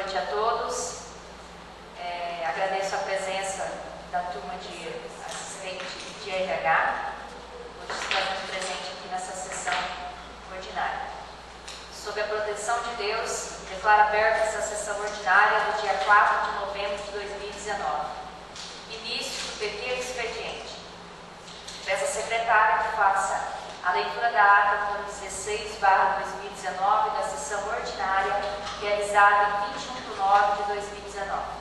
Boa noite a todos. Agradeço a presença da turma de assistente de RH, hoje estamos presentes aqui nessa sessão ordinária. Sob a proteção de Deus, declaro aberta essa sessão ordinária do dia 4 de novembro de 2019. Início do pequeno expediente. Peço à secretária que faça a leitura da ata número 16/2019 da sessão ordinária realizada em 21 de nove de 2019.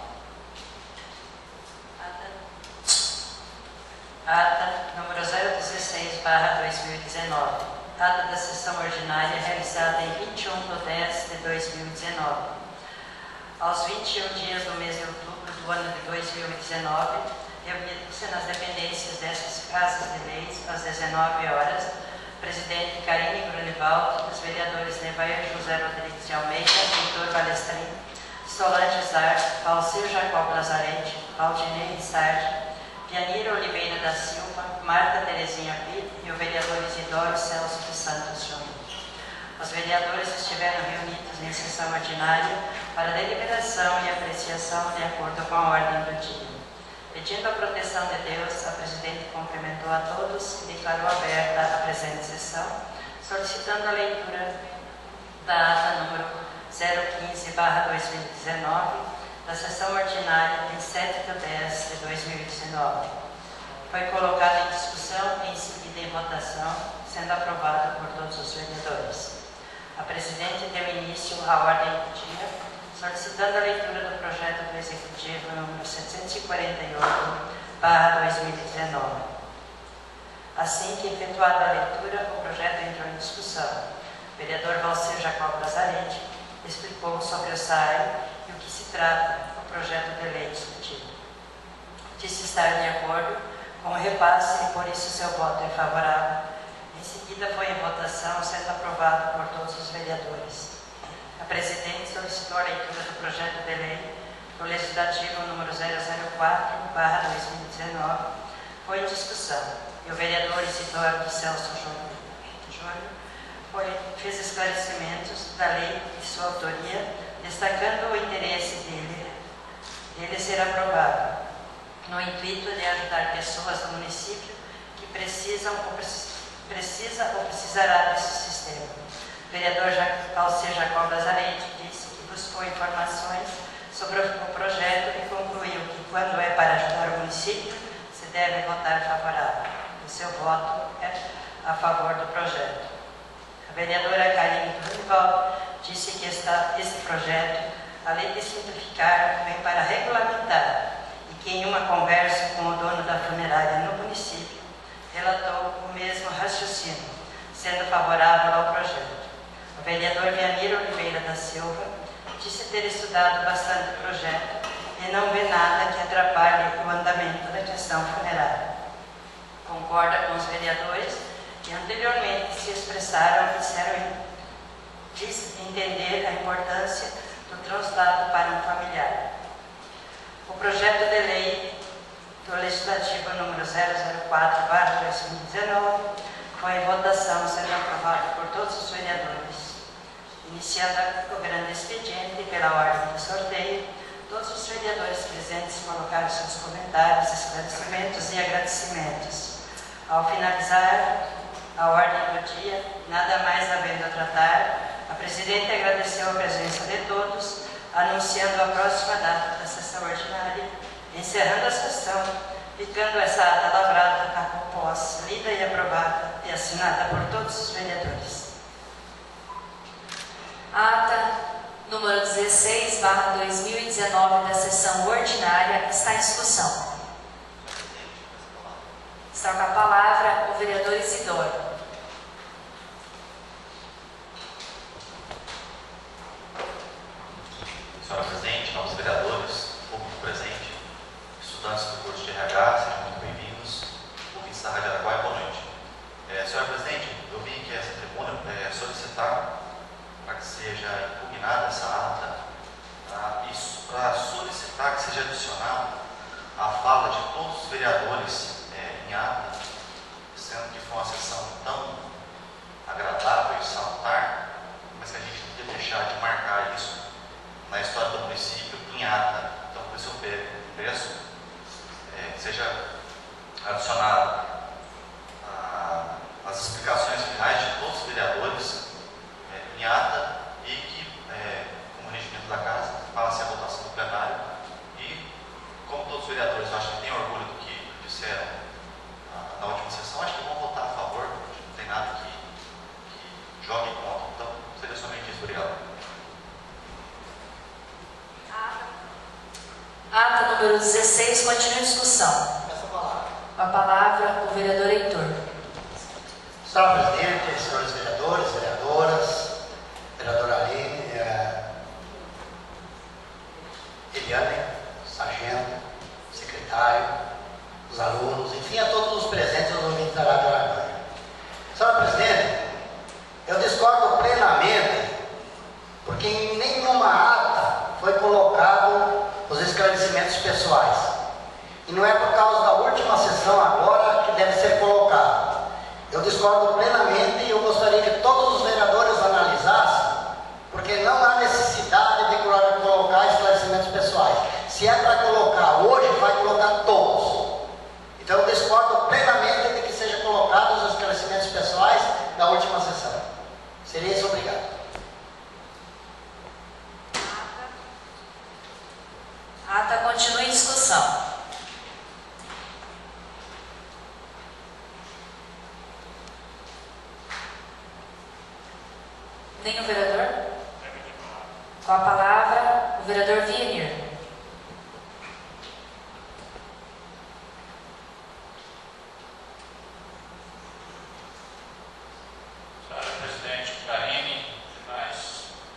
Ata número 016/2019. Ata da sessão ordinária realizada em 21 de 10 de 2019. Aos 21 dias do mês de outubro do ano de 2019, reunindo-se nas dependências dessas casas de leis às 19 horas, presidente Karine Grunivaldo, os vereadores Nevair José Rodrigues de Almeida, Heitor Balestrin, Solange Zar, Valcir Jacob Lazarente, Valdinei Sardi, Pianira Oliveira da Silva, Marta Terezinha Brito e o vereador Isidoro Celso de Santos Júnior. Os vereadores estiveram reunidos em sessão ordinária para deliberação e apreciação de acordo com a ordem do dia. Pedindo a proteção de Deus, a presidente cumprimentou a todos e declarou aberta a presente sessão, solicitando a leitura da ata número 015/2019 da sessão ordinária em 7 de 10 de 2019. Foi colocado em discussão e em seguida em votação, sendo aprovado por todos os vereadores. A presidente deu início à ordem do dia, solicitando a leitura do projeto do Executivo número 748/2019. Assim que efetuada a leitura, o projeto entrou em discussão. O vereador Valcir Jacob Lazarente explicou sobre o SAI e o que se trata o projeto de lei discutido. Disse estar de acordo com o repasse e por isso seu voto é favorável. Em seguida foi em votação, sendo aprovado por todos os vereadores. A presidente solicitou a leitura do projeto de lei do Legislativo número 004/2019, foi em discussão, e o vereador Isidoro Celso Júnior fez esclarecimentos da lei e sua autoria, destacando o interesse dele ser aprovado, no intuito de ajudar pessoas do município que precisam ou precisará desse sistema. O vereador Valcir Jacob Lazarente disse que buscou informações sobre o projeto e concluiu que, quando é para ajudar o município, se deve votar favorável. O seu voto é a favor do projeto. A vereadora Karine Grunivaldo disse que este projeto, além de simplificar, vem para regulamentar e que, em uma conversa com o dono da funerária no município, relatou o mesmo raciocínio, sendo favorável ao projeto. O vereador Pianira Oliveira da Silva disse ter estudado bastante o projeto e não vê nada que atrapalhe o andamento da questão funerária. Concorda com os vereadores que anteriormente se expressaram e disse entender a importância do translado para um familiar. O projeto de lei do Legislativo número 004/2019 foi em votação, sendo aprovado por todos os vereadores. Iniciando o grande expediente pela ordem de sorteio, todos os vereadores presentes colocaram seus comentários, esclarecimentos e agradecimentos. Ao finalizar a ordem do dia, nada mais havendo a tratar, a presidente agradeceu a presença de todos, anunciando a próxima data da sessão ordinária, encerrando a sessão, ficando essa ata lavrada após lida e aprovada e assinada por todos os vereadores. Ata número 16/2019 da sessão ordinária está em discussão. Está com a palavra o vereador Isidoro. Senhora presidente, novos vereadores, público presente, estudantes do curso de RH, sejam muito bem-vindos. Ouvintes da Rádio Araguaia, boa noite. Senhora presidente, eu vim aqui a essa tribuna solicitar para que seja impugnada essa ata, para solicitar que seja adicionada a fala de todos os vereadores em ata, sendo que foi uma sessão tão agradável e salutar, mas que a gente não podia deixar de marcar isso na história do município. ata número 16 continua em discussão. Com a palavra, o vereador Heitor. Senhor presidente, senhores vereadores, vereadoras, vereadora Aline, Eliane, sargento, secretário, os alunos, enfim, a todos os presentes nos ouvintes da Rádio Araguaia. Senhor presidente, eu discordo plenamente, porque em nenhuma ata foi colocado os esclarecimentos pessoais. E não é por causa da última sessão agora que deve ser colocado. Eu discordo plenamente e eu gostaria que todos os vereadores analisassem, porque não há necessidade de colocar esclarecimentos pessoais. Se é para colocar hoje, vai colocar todos. Então eu discordo plenamente de que sejam colocados os esclarecimentos pessoais da última sessão. Seria isso, obrigado. A ata continua em discussão. Nenhum vereador? Com a palavra, o vereador Wiener. Senhora presidente Karine, demais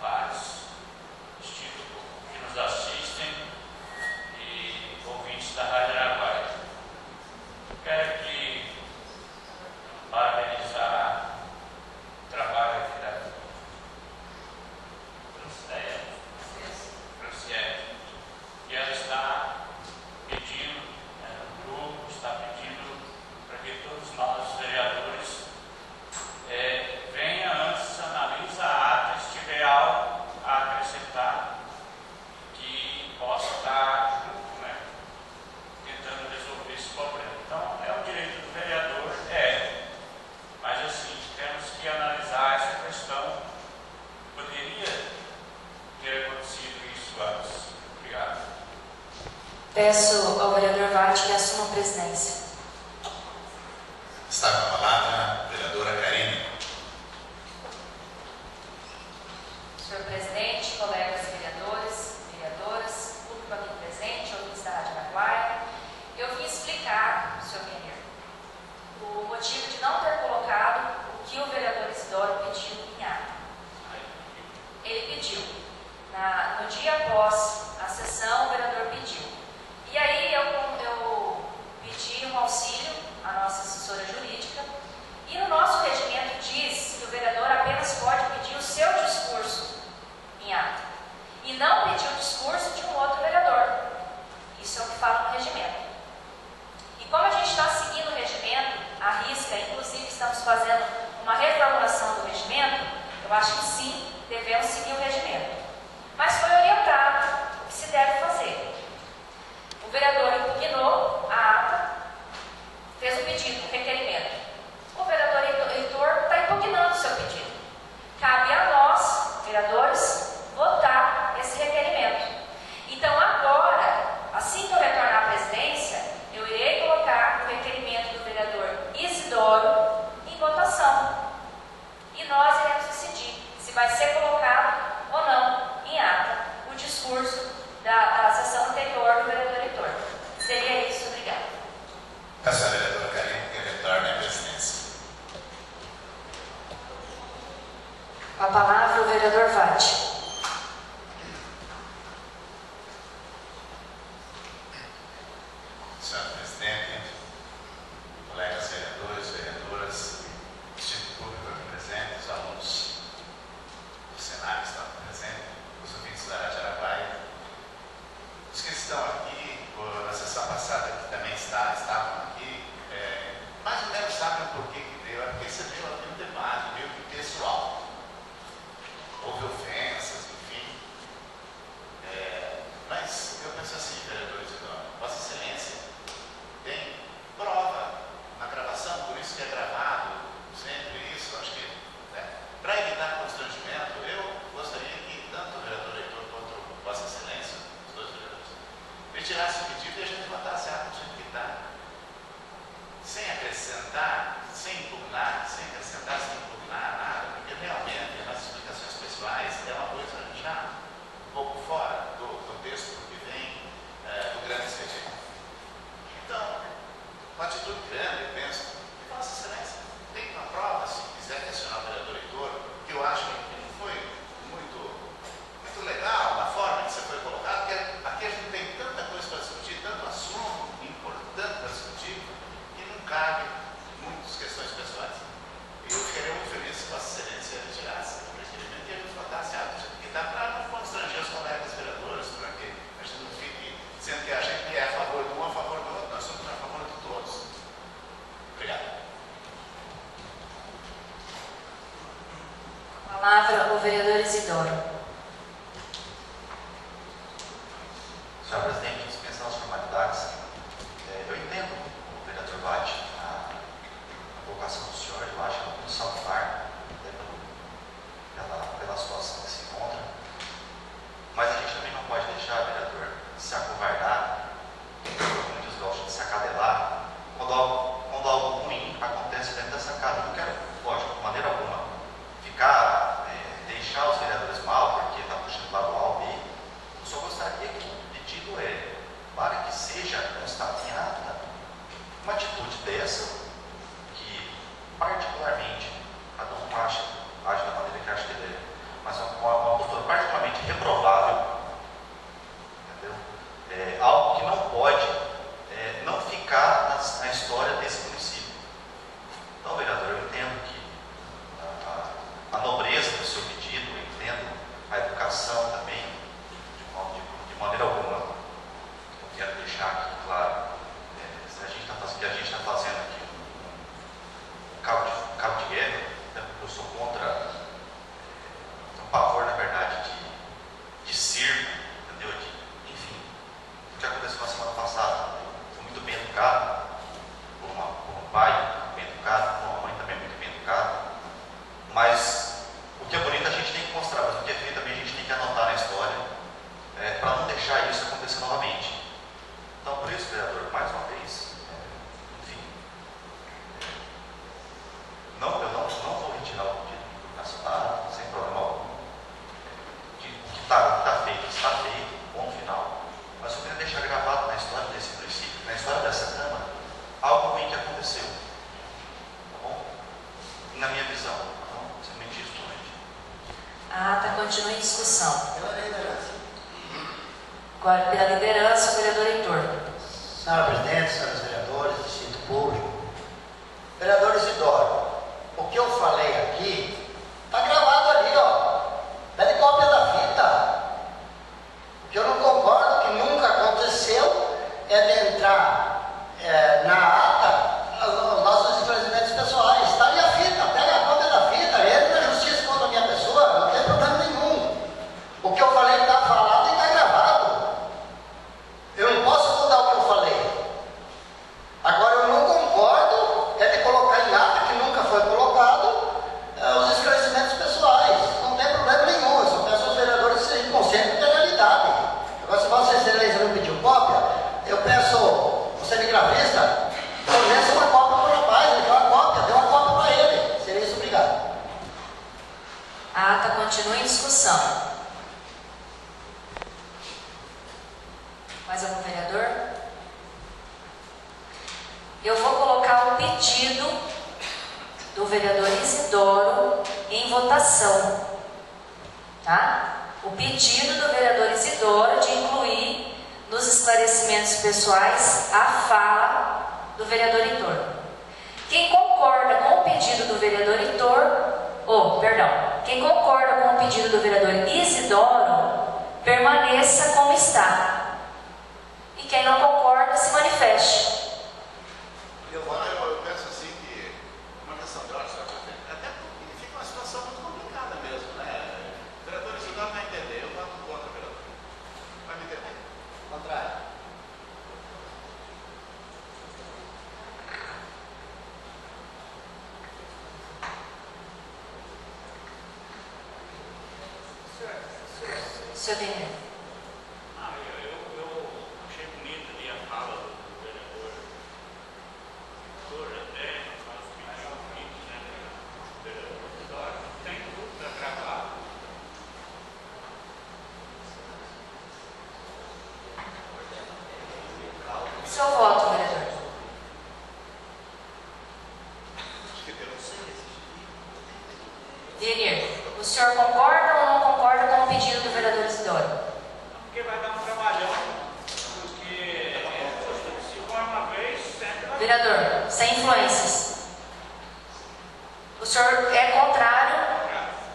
pares, distintos que nos assistem e ouvintes da Rádio Araguaia. Quero aqui parabenizar o trabalho aqui da Franciele, que ela está pedindo, o grupo está pedindo para que todos nós, vereadores, venha antes, analisa a ata, se tiver algo a acrescentar, que possa estar junto, tentando resolver esse problema. Então, é um direito do vereador, mas assim, temos que analisar essa questão. Poderia ter acontecido isso antes. Obrigado. Peço ao vereador Vatti que assuma a presidência. Está com a palavra a vereadora Karine. Senhor presidente, colegas vereadores, vereadoras, público aqui presente, ouvintes da Rádio Araguaia, eu vim explicar, senhor Wiener, o motivo de não ter colocado o que o vereador Isidoro pediu em ata. Ele pediu. No dia após a sessão, o vereador pediu. E aí eu pedi um auxílio à nossa assessora jurídica, e no nosso regimento diz que o vereador apenas pode pedir o seu discurso em ata, e não pedir o discurso de um outro vereador. Isso é o que fala no regimento. E como a gente está seguindo o regimento, à risca, inclusive estamos fazendo uma reformulação do regimento, eu acho que sim, devemos seguir o regimento. Mas foi orientado o que se deve fazer. O vereador impugnou a ata, fez um pedido, um requerimento. O vereador Heitor está impugnando o seu pedido. Cabe a nós, vereadores, votar esse requerimento. Então agora, assim que eu retornar à presidência, eu irei colocar o requerimento do vereador Isidoro em votação. E nós iremos decidir se vai ser colocado ou não em ata o discurso da sessão anterior do vereador Heitor. Seria isso, obrigada. Essa vereadora Karine que retorna à presidência. Com a palavra, o vereador Vatti. Senhor presidente, colegas vereadores, vereadoras, distinto público aqui presente, os alunos do Senado que estão presentes, os ouvintes da Rádio Araguaia, os que estão aqui, na sessão passada que também estavam aqui, mais ou menos sabem o porquê que veio, é porque você veio aqui no debate, meio que pessoal. Houve ofensa. Senhor presidente, dispensando as formalidades, eu entendo o vereador Vatti, a vocação do senhor, eu acho que é muito salutar, pela situação que se encontra, mas a gente também não pode deixar, vereador, se acovardar, como diz Gaucho, de se acadelar, quando algo ruim acontece dentro dessa casa. Eu não quero, lógico, de maneira alguma, deixar os vereadores mal, porque está puxando lado A ou B. Eu só gostaria que o pedido para que seja constatada em ata uma atitude dessa, que particularmente, cada um age da maneira que acha que deve, mas uma postura particularmente reprovável, entendeu? Algo que não pode não ficar na história desse município. Então, vereador, eu entendo que a nobreza do seu pedido, eu entendo a educação também, de maneira alguma. Eu quero deixar aqui claro, se a gente está fazendo aqui um cabo de guerra, eu sou contra, tenho pavor, na verdade, de circo, entendeu? Enfim, o que aconteceu na semana passada, eu fui muito bem educado, por um pai bem educado, por uma mãe também muito bem educada, mas o que é bonito a gente tem que mostrar, mas o que é feio também a gente tem que anotar na história, para não deixar isso acontecer novamente. Então, por isso, vereador, mais uma vez, enfim, eu não vou retirar o pedido nacional, sem problema algum. O que está feito, está feito, ponto final. Mas eu queria deixar gravado na história desse município, na história dessa Câmara, algo ruim que aconteceu. Tá bom? Na minha visão. Então, você me diz, A ata continua em discussão. Agora, pela liderança, o vereador Heitor. Senhora presidente, senhores vereadores, distrito público, vereador Isidoro, o que eu falei aqui está gravado ali, ó. Pede cópia da fita. O que eu não concordo, que nunca aconteceu, é de entrar na ata os nossos esclarecimentos pessoais. Está ali a fita, pega a cópia da fita, entra na justiça contra a minha pessoa, não tem problema nenhum. O que eu falei está falado e está gravado. Eu não posso mudar o que eu falei. Agora, eu não concordo de colocar em ata, que nunca foi colocado, os esclarecimentos pessoais. Não tem problema nenhum. Eu só peço aos vereadores que sejam conscientes da realidade. Agora, se Vossa Excelência não pediu cópia, eu peço ao cinegrafista, forneça uma cópia para o rapaz. Ele quer uma cópia, dê uma cópia para ele. Seria isso, obrigado. A ata continua em discussão. Mais algum vereador? Eu vou colocar o pedido do vereador Isidoro em votação. Tá? O pedido do vereador Isidoro de incluir nos esclarecimentos pessoais a fala do vereador Heitor. Quem concorda com o pedido do vereador quem concorda com o pedido do vereador Isidoro, permaneça como está. E quem não concorda, se manifeste. Eu penso assim que uma questão de ordem, até porque fica uma situação muito complicada mesmo, né? O vereador Isidoro vai entender, eu voto contra o vereador. Vai me entender? Contrário. Senhor Denner. Eu achei bonita ali a fala do vereador. Até faz um pedido bonito, né? O vereador Isidoro tem tudo para gravar. Seu voto, vereador. Denner, o senhor concorda ou não concorda com o pedido do vereador Isidoro? Porque vai dar um trabalhão. Porque se for uma vez, sempre vai. Vereador, sem influências. O senhor é contrário?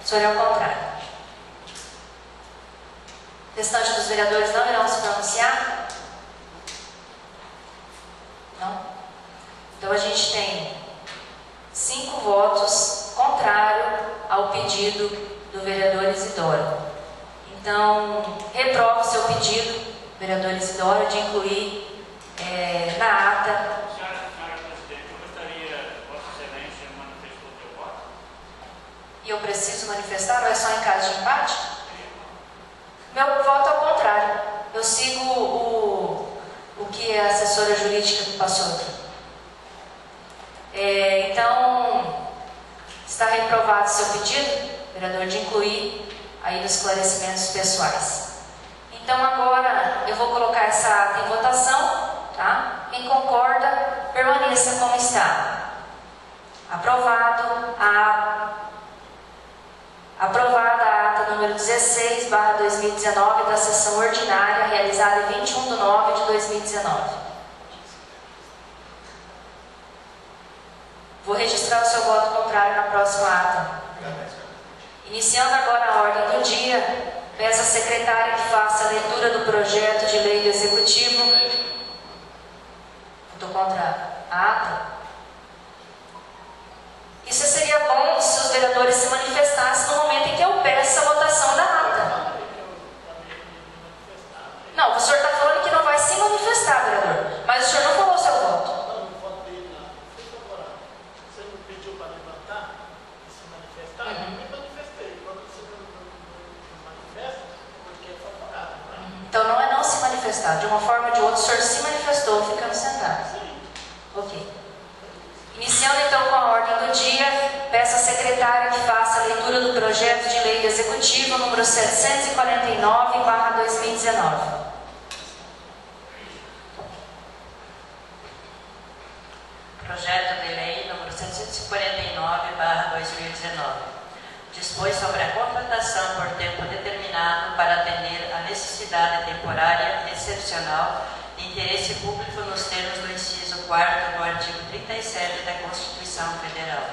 O senhor é o contrário. O restante dos vereadores não irão se pronunciar? Não? Então a gente tem 5 votos contrário ao pedido do vereador Isidoro. Então, reprova o seu pedido vereador Isidoro, de incluir na ata. Senhora Presidente, eu gostaria, Vossa Excelência manifestou o seu voto? E eu preciso manifestar ou é só em caso de empate? Meu voto é ao contrário. Eu sigo o que a assessora jurídica me passou aqui. Então, está reprovado seu pedido, vereador, de incluir aí nos esclarecimentos pessoais. Então, agora eu vou colocar essa ata em votação, tá? Quem concorda, permaneça como está. Aprovada a ata número 16/2019 da sessão ordinária, realizada em 21/9/2019. Vou registrar o seu voto contrário na próxima ata. Iniciando agora a ordem do dia, peço à secretária que faça a leitura do projeto de lei do Executivo. Votou contra a ata? Isso seria bom se os vereadores se manifestassem no momento em que eu peço a votação da ata. Não, o senhor está falando que não vai se manifestar, vereador, mas o senhor não falou o seu voto. Não, não voto dele não. Não foi favorável. Você me pediu para levantar e se manifestar, eu me manifestei. Quando você não manifesta, porque é favorável, não é? Então não é não se manifestar. De uma forma ou de outra, o senhor se manifestou ficando sentado. Sim. Ok. Iniciando então com a ordem do dia, peço à secretária que faça a leitura do projeto de lei do Executivo número 749/2019. Projeto de lei número 749/2019 dispõe sobre a contratação por tempo determinado para atender à necessidade temporária e excepcional de interesse público nos termos do inciso 4º do artigo 37 da Constituição Federal.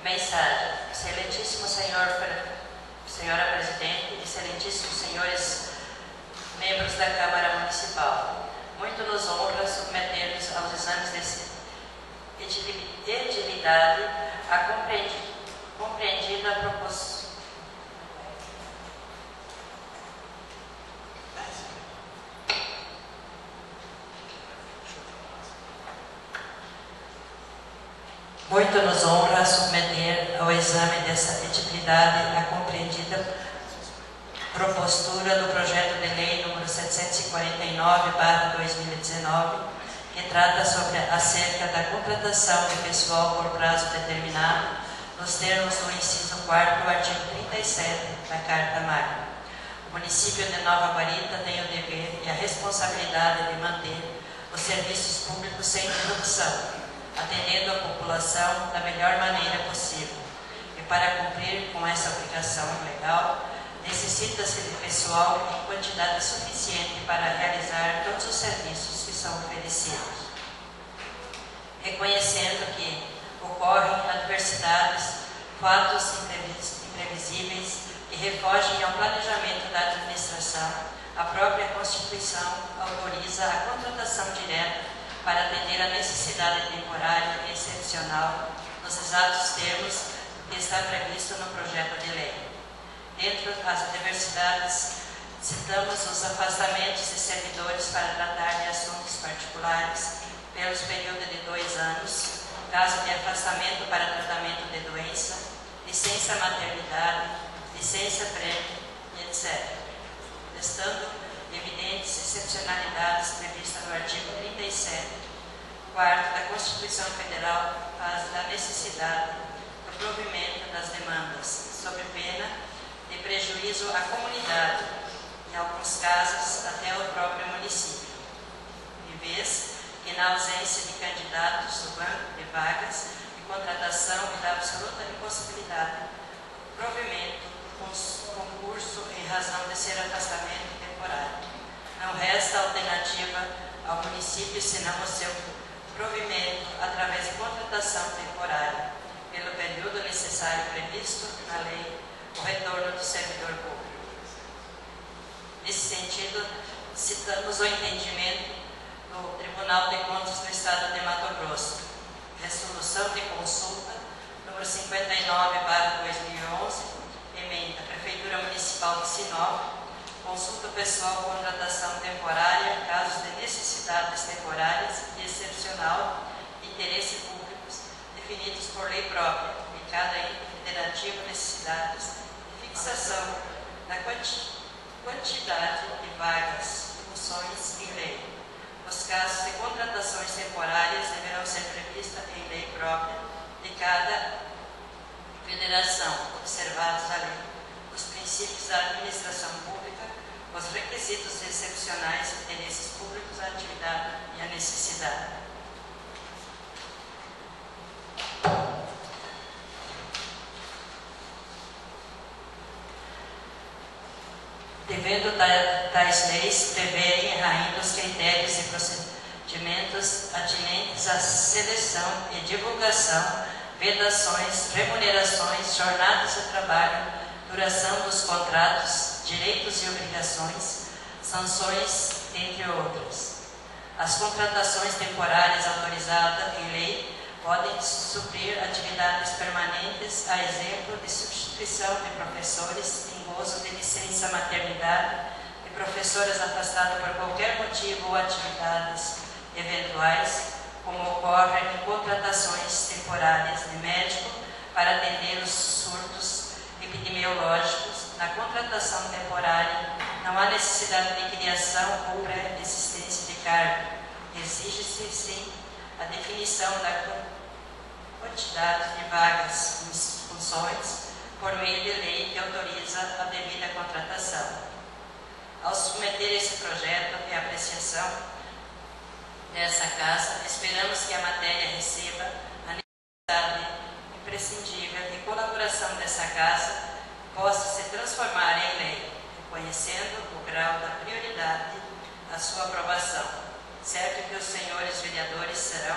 Mensagem. Excelentíssimo Senhora Presidente, excelentíssimos senhores membros da Câmara Municipal, muito nos honra submeter-nos aos exames de edilidade a compreendida proposição. Muito nos honra submeter ao exame dessa edibilidade a compreendida propostura do projeto de lei número 749/2019, que trata sobre acerca da contratação de pessoal por prazo determinado, nos termos do inciso 4º do artigo 37 da Carta Magna. O município de Nova Guarita tem o dever e a responsabilidade de manter os serviços públicos sem interrupção, atendendo a população da melhor maneira possível. E para cumprir com essa obrigação legal, necessita-se de pessoal em quantidade suficiente para realizar todos os serviços que são oferecidos. Reconhecendo que ocorrem adversidades, fatos imprevisíveis que refogem ao planejamento da administração, a própria Constituição autoriza a contratação direta para atender a necessidade temporária e excepcional nos exatos termos que está previsto no projeto de lei. Dentre as adversidades, citamos os afastamentos de servidores para tratar de assuntos particulares pelos períodos de 2 anos, caso de afastamento para tratamento de doença, licença maternidade, licença prêmio e etc. Estando evidentes excepcionalidades previstas no artigo 37, 4º da Constituição Federal, faz da necessidade do provimento das demandas, sob pena de prejuízo à comunidade, em alguns casos até ao próprio município, de vez que na ausência de candidatos do banco de vagas de contratação e da absoluta impossibilidade, provimento do concurso em razão de ser afastamento temporário. Não resta alternativa ao município senão o seu provimento através de contratação temporária, pelo período necessário previsto na lei, o retorno do servidor público. Nesse sentido, citamos o entendimento do Tribunal de Contas do Estado de Mato Grosso, resolução de pessoal, contratação temporária, casos de necessidades temporárias e excepcional de interesse públicos definidos por lei própria, em cada ente federativo necessidades de fixação da quantidade de vagas e funções em lei. Os casos de contratações temporárias deverão ser previstos em lei própria de cada federação, observados a lei, os princípios da administração pública, os requisitos excepcionais de interesses públicos, a atividade e a necessidade. Devendo tais leis preverem ainda os critérios e procedimentos atinentes à seleção e divulgação, vedações, remunerações, jornadas de trabalho, duração dos contratos, direitos e obrigações, sanções, entre outras. As contratações temporárias autorizadas em lei podem suprir atividades permanentes, a exemplo de substituição de professores em gozo de licença maternidade, de professoras afastadas por qualquer motivo ou atividades eventuais, como ocorre em contratações temporárias de médico para atender os surtos epidemiológicos. Na contratação temporária não há necessidade de criação ou pré-existência de cargo. Exige-se, sim, a definição da quantidade de vagas e funções por meio de lei que autoriza a devida contratação. Ao submeter esse projeto à apreciação dessa Casa, esperamos que a matéria receba a necessidade imprescindível de colaboração dessa Casa, possa se transformar em lei, reconhecendo o grau da prioridade à sua aprovação. Certo que os senhores vereadores serão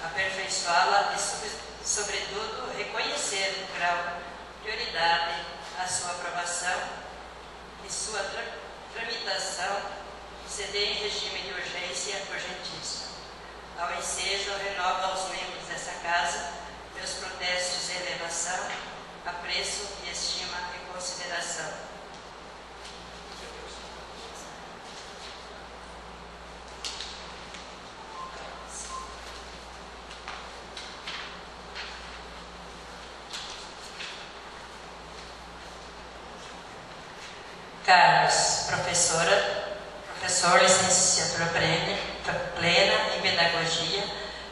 aperfeiçoá-la e, sobretudo, reconhecer o grau de prioridade à sua aprovação e sua tramitação se dê em regime de urgência urgentíssima. Ao ensejo, renovo aos membros dessa Casa meus protestos de elevação, apreço e estima e consideração. Carlos, professor, licenciatura plena em Pedagogia,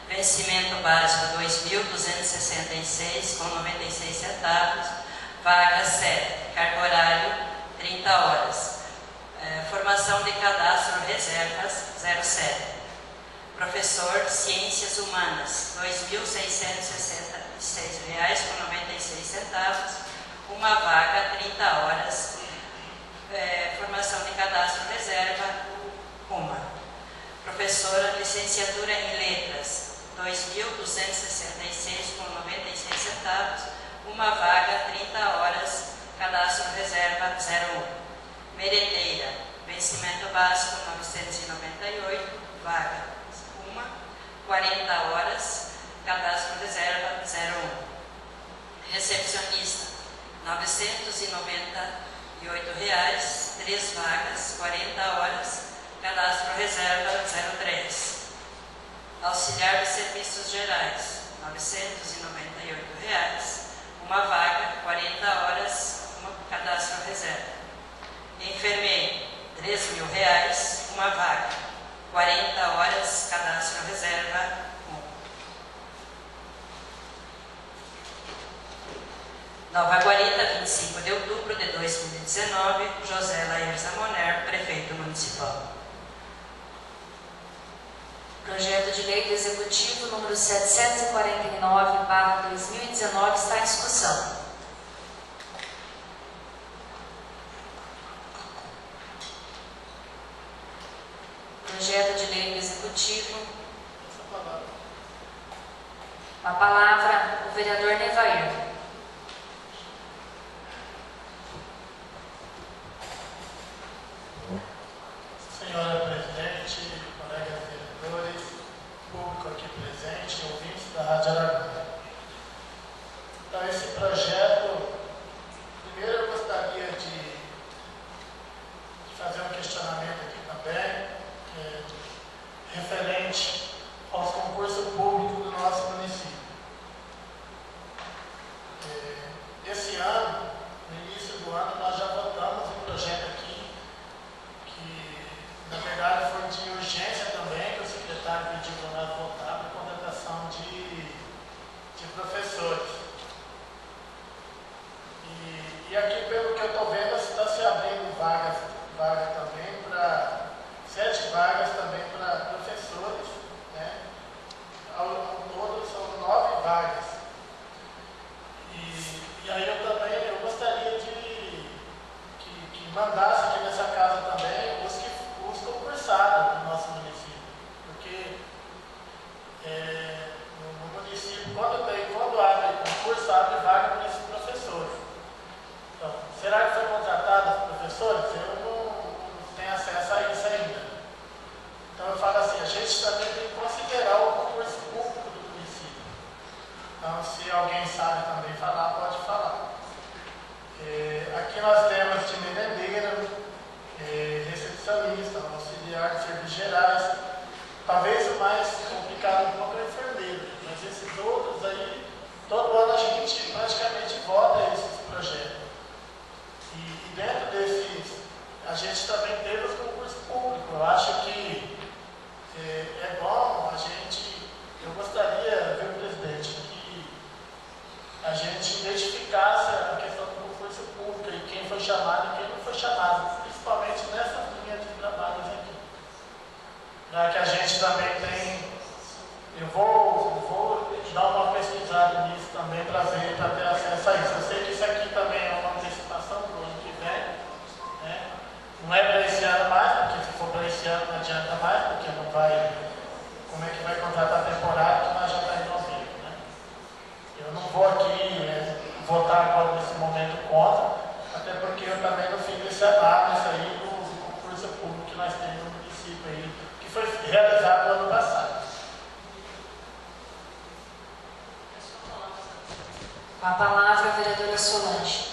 vencimento básico 2.266 com 96 centavos, vaga 7, cargo horário 30 horas, formação de cadastro reservas 07. Professor, Ciências Humanas, R$ 2.666 com 96 centavos, uma vaga 30 horas, formação de cadastro reserva, uma. Professora, licenciatura em Letras, R$ 2.266 com 96 centavos, uma vaga, 30 horas, cadastro reserva, 01. Merendeira, vencimento básico, 998, vaga, uma, 40 horas, cadastro reserva, 01. Recepcionista, R$ 998, 3 vagas, 40 horas, cadastro reserva 03. Auxiliar de Serviços Gerais, R$ 998, uma vaga, 40 horas, cadastro reserva. Enfermeiro, R$ 3.000, uma vaga, 40 horas, cadastro reserva 1. Nova Guarita, 25 de outubro de 2019, José Laerza Moner, prefeito municipal. Projeto de Lei do Executivo número 749/2019 está em discussão. Projeto de Lei do Executivo. A palavra, o vereador Nevair. Senhora Presidente, colegas vereadores, público aqui presente, ouvintes da Rádio Araguaia. Então, esse projeto, primeiro eu gostaria de fazer um questionamento vagas. E aí eu gostaria que mandasse aqui nessa casa também os concursados do nosso município. Porque no município, quando abre concurso, abre vaga para esses professores. Então, será que foi contratado os professores? Eu não tenho acesso a isso ainda. Então eu falo assim, a gente também tem que considerar o concurso público do município. Então, se alguém sabe também falar, pode falar. Aqui nós temos de merendeira, recepcionista, auxiliar de serviços gerais. Talvez o mais complicado um pouco é o enfermeiro, mas esses outros aí, todo ano a gente praticamente vota esses projetos. E dentro desses, a gente também teve os concursos públicos. Eu acho que é bom eu gostaria, viu, presidente, que a gente identificasse a questão do concurso público e quem foi chamado e quem não foi chamado, principalmente nessa linha de trabalhos aqui. Já que a gente também tem, eu vou dar uma pesquisada nisso também para ter acesso a isso. Eu sei que isso aqui também é uma antecipação para o ano que vem, né? Não é para esse ano mais, porque se for para esse ano não adianta mais, porque não vai, como é que vai contratar a temporada que nós já está em novembro, né? Eu não vou aqui votar agora nesse momento contra, até porque eu também não fiz esse análise aí do concurso público que nós temos no município aí, que foi realizado no ano passado. Com a palavra, a vereadora Solange.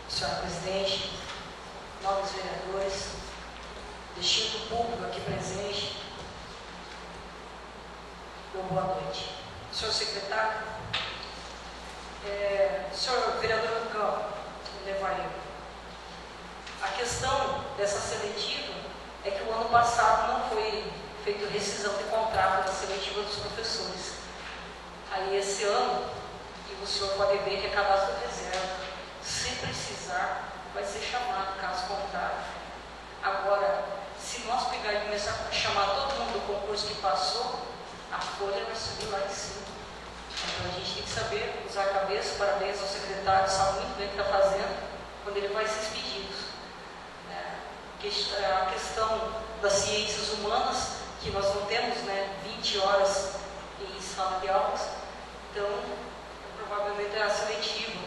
Senhora presidente, nobres vereadores, distinto público aqui presente, boa noite. Senhor secretário, senhor vereador Lucão, a questão dessa seletiva é que o ano passado não foi feito rescisão de contrato da seletiva dos professores. Aí esse ano, e o senhor pode ver que é cadastro reserva, se precisar, vai ser chamado, caso contrário. Agora, se nós pegar e começar a chamar todo mundo do concurso que passou, a folha vai subir lá em cima. Então a gente tem que saber usar a cabeça. Parabéns ao secretário, sabe muito bem o que está fazendo, quando ele faz esses pedidos. A questão das ciências humanas, que nós não temos 20 horas em sala de aulas, então provavelmente é a seletiva,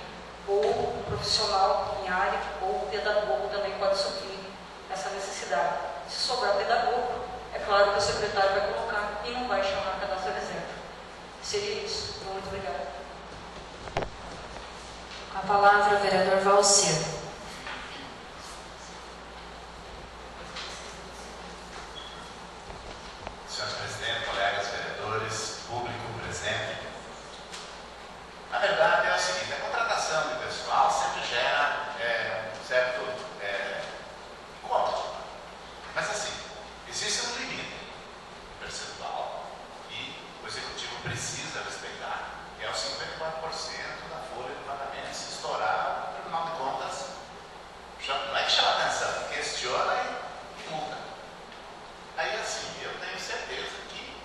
ou um profissional em área, ou o pedagogo também pode suprir essa necessidade. Se sobrar pedagogo, é claro que o secretário vai colocar e não vai chamar a cadastro reserva. Seria isso. Muito obrigada. Com a palavra, o vereador Valcir. Senhor presidente, colegas vereadores, público presente. Na verdade é o seguinte, a contratação de pessoal sempre gera um certo incômodo. Mas assim, existe um limite percentual e o executivo precisa respeitar, que é os 54% da folha de pagamento. Se estourar, o Tribunal de Contas não é que chama atenção, questiona e multa. Aí assim, eu tenho certeza que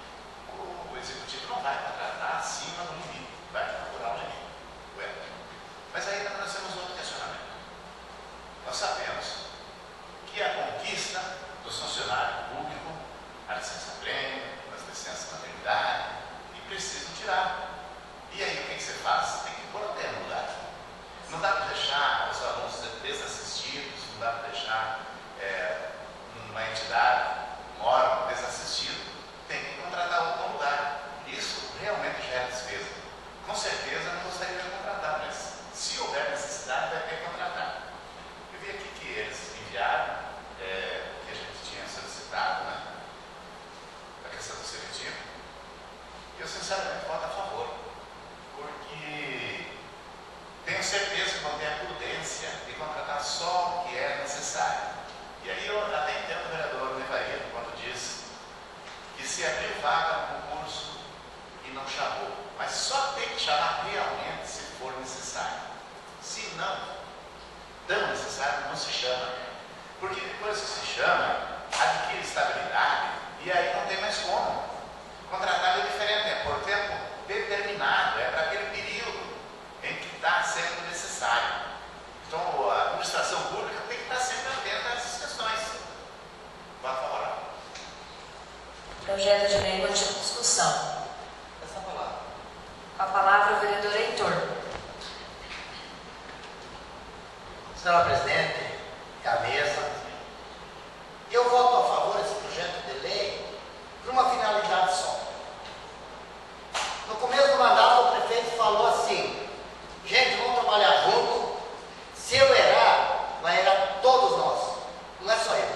o executivo não vai contratar acima do limite, vai procurar o limite. Mas aí nós temos outro questionamento. Nós sabemos que a conquista dos funcionários públicos, a licença-prêmio, as licenças maternidade, e precisam tirar. E aí o que você faz? Tem que pôr o termo no lugar. Não dá para deixar os alunos desassistidos, não dá para deixar uma entidade, um órgão desassistido, tem que contratar outro lugar. Isso realmente gera despesa. Com certeza não gostaria de contratar, mas se houver necessidade, vai ter que contratar. Eu vi aqui que eles enviaram o que a gente tinha solicitado, a questão do seletivo. Eu sinceramente voto a favor, porque tenho certeza que vão ter a prudência de contratar só o que é necessário. E aí eu até entendo o vereador Nevaíra quando diz que se abriu vaga no concurso e não chamou, mas só tem que chamar realmente se for necessário. Se não, tão necessário, não se chama. Porque depois que se chama, adquire estabilidade E aí não tem mais como. Contratado é diferente, é por tempo determinado, é para aquele período em que está sendo necessário. Então a administração pública tem que estar sempre atenta a essas questões. Voto favorável. Projeto de lei continua em discussão. Essa palavra. Com a palavra o vereador Heitor. Senhora Presidente, e a mesa, eu voto a favor desse projeto de lei por uma finalidade só. No começo do mandato, o prefeito falou assim: gente, vamos trabalhar junto. Se eu errar, vai errar todos nós, não é só eu.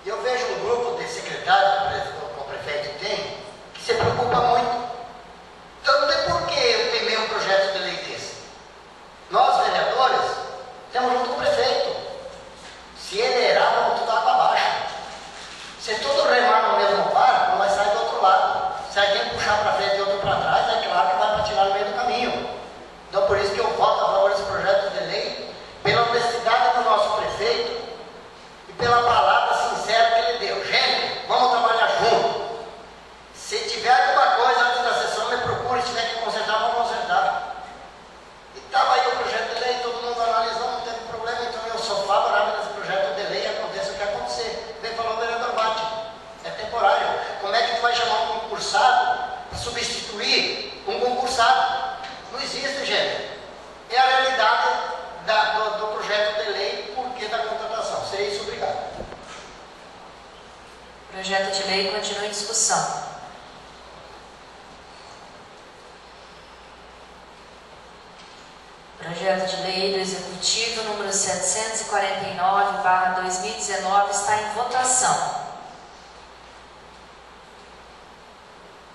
E eu vejo um grupo de secretários que o prefeito tem que se preocupa muito. Então não tem por que eu temer um projeto de lei desse. Nós, vereadores, estamos junto com o prefeito. Se ele errar, vamos tudo água abaixo. Se tudo remar no mesmo barco, não vai sair do outro lado. Se alguém puxar para frente e outro para trás, é claro que vai patinar no meio do caminho. Então por isso que eu voto a favor desse projeto de lei, pela honestidade do nosso prefeito e pela palavra sincera que ele deu. Gente, vamos trabalhar junto. Se tiver alguma coisa antes da sessão, me procure. Se tiver que consertar, vamos consertar. E estava aí o projeto de lei, todo mundo analisou, não teve problema. Então eu sou favorável a esse projeto de lei, aconteça o que acontecer. Bem falou o vereador Bate, é temporário. Como é que tu vai chamar um concursado para substituir um concursado? Não existe, gente. É a realidade do projeto de lei, porque da contratação. Seria isso, obrigado. Projeto de lei continua em discussão. Projeto de lei do Executivo número 749/2019 está em votação.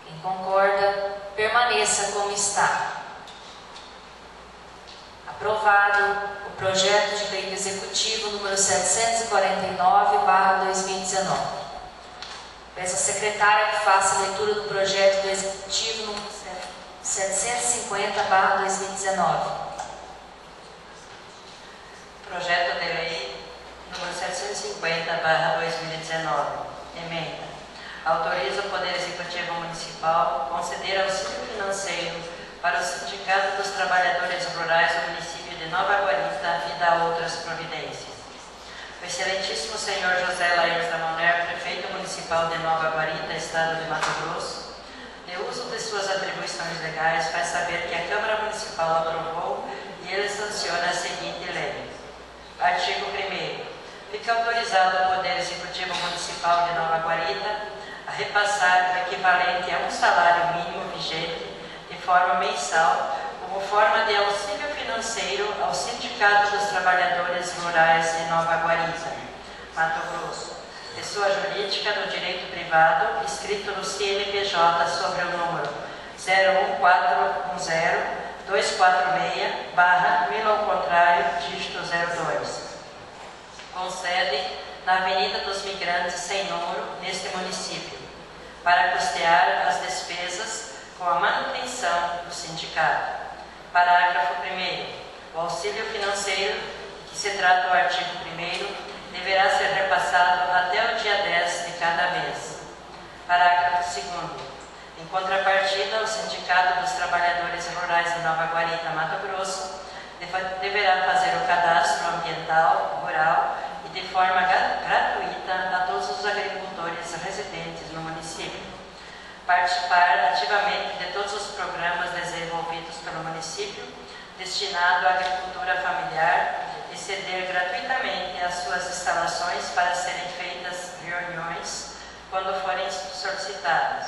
Quem concorda, permaneça como está. Aprovado o projeto de lei do Executivo número 749/2019. Peço à secretária que faça a leitura do projeto do Executivo número 750/2019. Projeto de lei número 750/2019. Emenda. Autoriza o Poder Executivo Municipal conceder auxílio financeiro para o Sindicato dos Trabalhadores Rurais do município de Nova Guarita e dá outras providências. O excelentíssimo senhor José Laires da Moner, prefeito municipal de Nova Guarita, estado de Mato Grosso, de uso de suas atribuições legais, faz saber que a Câmara Municipal aprovou e ele sanciona a seguinte lei. Artigo 1º. Fica autorizado o Poder Executivo Municipal de Nova Guarita a repassar o equivalente a um salário mínimo vigente de forma mensal, como forma de auxílio financeiro ao Sindicato dos Trabalhadores Rurais de Nova Guarita, Mato Grosso, pessoa jurídica do direito privado, inscrito no CNPJ sobre o número 01410-246/, ao contrário, dígito 02. Com sede na Avenida dos Migrantes sem número, neste município, para custear as despesas com a manutenção do sindicato. Parágrafo 1º. O auxílio financeiro, de que se trata o artigo 1º, deverá ser repassado até o dia 10 de cada mês. Parágrafo 2º. Em contrapartida, o Sindicato dos Trabalhadores Rurais de Nova Guarita, Mato Grosso, deverá fazer o cadastro ambiental, rural e de forma gratuita a todos os agricultores residentes no município. Participar ativamente de todos os programas desenvolvidos pelo município destinado à agricultura familiar e ceder gratuitamente as suas instalações para serem feitas reuniões quando forem solicitadas.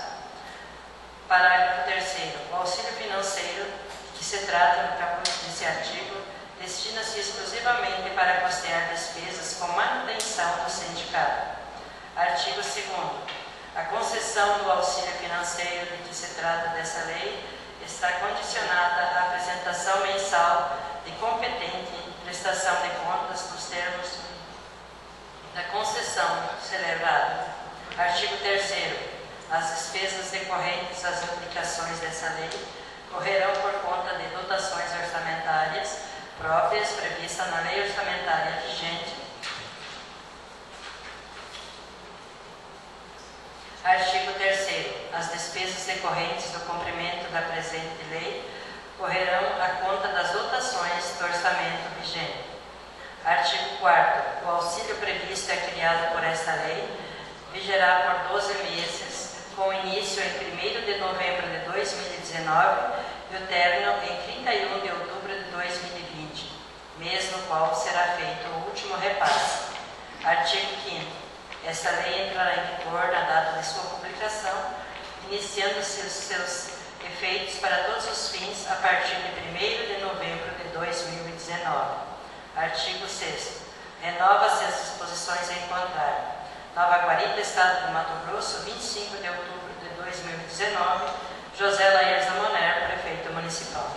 Parágrafo 3º. O auxílio financeiro de que se trata no caput desse artigo destina-se exclusivamente para custear despesas com manutenção do sindicato. Artigo 2º. A concessão do auxílio financeiro de que se trata dessa lei está condicionada à apresentação mensal de competente prestação de contas dos termos da concessão celebrada. Artigo 3º. As despesas decorrentes das aplicações dessa lei correrão por conta de dotações orçamentárias próprias previstas na lei orçamentária vigente Artigo 3º. As despesas decorrentes do cumprimento da presente lei correrão à conta das dotações do orçamento vigente. Artigo 4º. O auxílio previsto e criado por esta lei vigerá por 12 meses, com início em 1º de novembro de 2019 e o término em 31 de outubro de 2020, mês no qual será feito o último repasse. Artigo 5º. Esta lei entrará em vigor na data de sua publicação, iniciando-se os seus efeitos para todos os fins a partir de 1º de novembro de 2019. Artigo 6º. Renova-se as disposições em contrário. Nova Guarita, Estado do Mato Grosso, 25 de outubro de 2019. José Laires Amoner, Prefeito Municipal.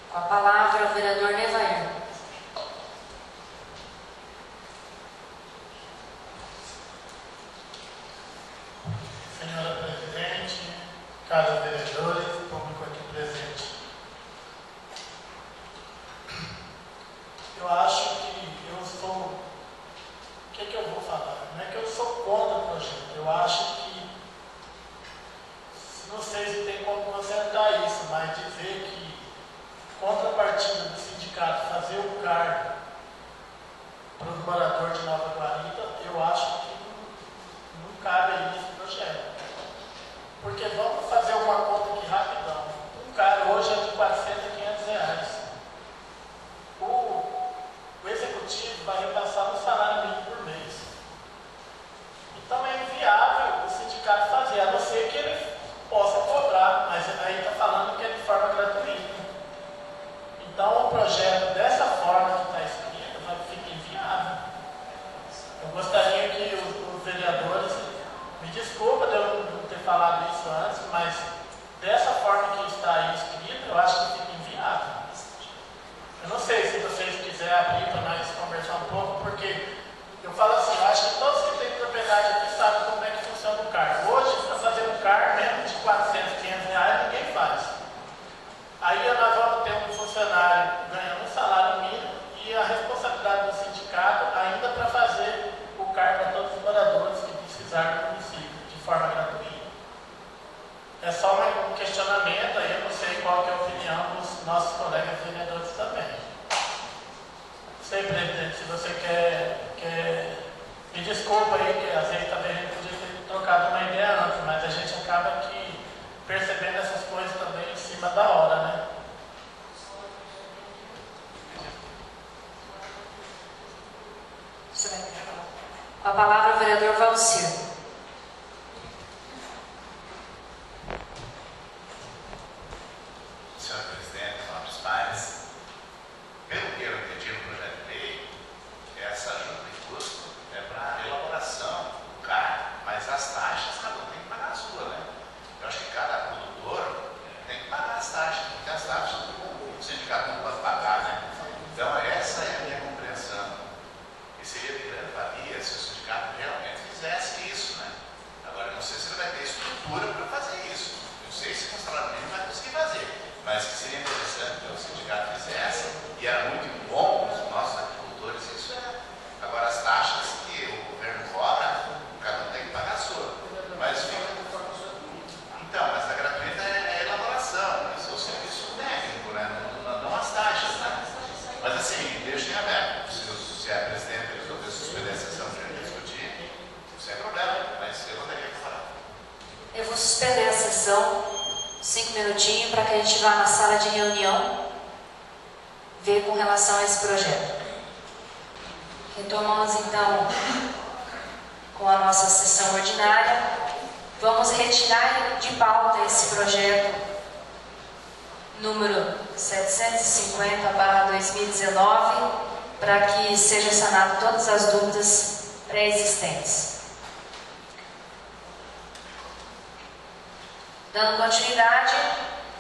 Com a palavra, o vereador Nevair. Senhora Presidente, caros vereadores, público aqui presente. Eu acho que eu sou... O que eu vou falar? Não é que eu sou contra o projeto. Eu acho que... Não sei se tem como consertar isso, mas dizer que contrapartida do sindicato fazer o cargo para os moradores de Nova Guarita, eu acho que não cabe aí nesse projeto. Porque vamos fazer uma conta aqui rapidão. Um cara hoje é de 400 a 500 reais. O executivo vai repassar um salário mínimo por mês. Então é inviável o sindicato fazer, a não ser que ele possa cobrar, mas aí está falando que é de forma gratuita. Então o projeto dessa forma que está escrito fica inviável. Eu gostaria que os vereadores, me desculpa de eu não ter falado isso antes, mas dessa forma que está aí escrito, eu acho que fica inviável. Eu não sei se vocês quiserem abrir para nós conversar um pouco, porque eu falo assim, eu acho que todos que têm propriedade aqui sabem como é que funciona o CAR. Hoje, para fazer um CAR mesmo de 400, 500 reais, ninguém faz. Aí nós vamos ter um funcionário ganhando um salário mínimo e a responsabilidade do sindicato ainda para fazer o CAR para todos os moradores que precisarem do município, de forma gratuita. É só um questionamento, aí eu não sei qual que é a opinião dos nossos colegas vereadores também. Não sei, presidente, se você quer... Me desculpa aí, que às vezes também a gente podia ter trocado uma ideia antes, mas a gente acaba aqui percebendo essas coisas também em cima da hora, né? Com a palavra, o vereador Valcir. Senhor presidente, nobres pares, pelo que eu entendi no projeto de lei, essa ajuda de custo é para a elaboração do CAR, mas as taxas cada um tem que pagar a sua, né? Eu acho que cada produtor tem que pagar as taxas, porque as taxas o sindicato não pode pagar, né? Então essa é a minha compreensão. E seria de grande valia se o sindicato realmente fizesse isso, né? Agora, não sei se ele vai ter estrutura para fazer isso. Não sei se com o salário mínimo vai conseguir fazer. Mas que seria interessante que o sindicato fizesse, e era muito bom para os nossos agricultores, isso é. Agora, as taxas que o governo cobra, cada um tem que pagar a sua. Mas fica. Então, mas a gratuita é a elaboração, isso é o serviço técnico, né? Não as taxas, né? Mas assim, deixa em aberto. Se a presidente resolver suspender a sessão para a gente discutir, sem problema, mas eu não daria para falar. Eu vou suspender a sessão 5 minutinhos para que a gente vá na sala de reunião ver com relação a esse projeto. Retomamos então com a nossa sessão ordinária. Vamos retirar de pauta esse projeto número 750/2019 para que sejam sanadas todas as dúvidas pré-existentes. Dando continuidade,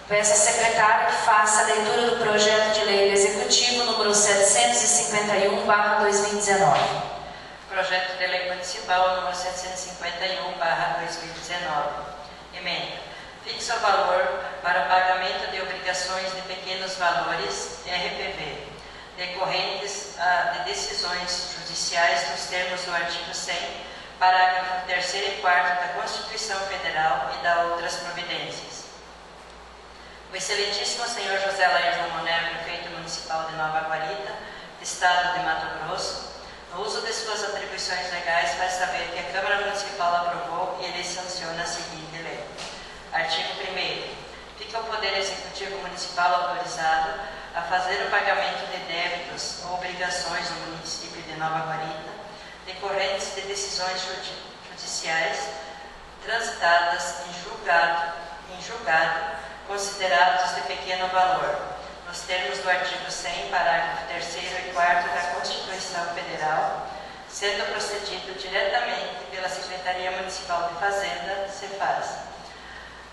peço à secretária que faça a leitura do projeto de lei do Executivo número 751/2019. Projeto de Lei Municipal número 751/2019. Emenda. Fixa o valor para pagamento de obrigações de pequenos valores, RPV, decorrentes de decisões judiciais judiciais nos termos do artigo 100, parágrafo 3º e 4º da Constituição Federal e da outras providências. O excelentíssimo senhor José Laírson Monero, prefeito municipal de Nova Guarita, Estado de Mato Grosso, no uso de suas atribuições legais, faz saber que a Câmara Municipal aprovou e ele sanciona a seguinte lei. Artigo 1º. Fica o Poder Executivo Municipal autorizado a fazer o pagamento de débitos ou obrigações do município de Nova Guarita, decorrentes de decisões judiciais transitadas em julgado, considerados de pequeno valor, nos termos do artigo 100, parágrafo 3º e 4º da Constituição Federal, sendo procedido diretamente pela Secretaria Municipal de Fazenda, Cefaz,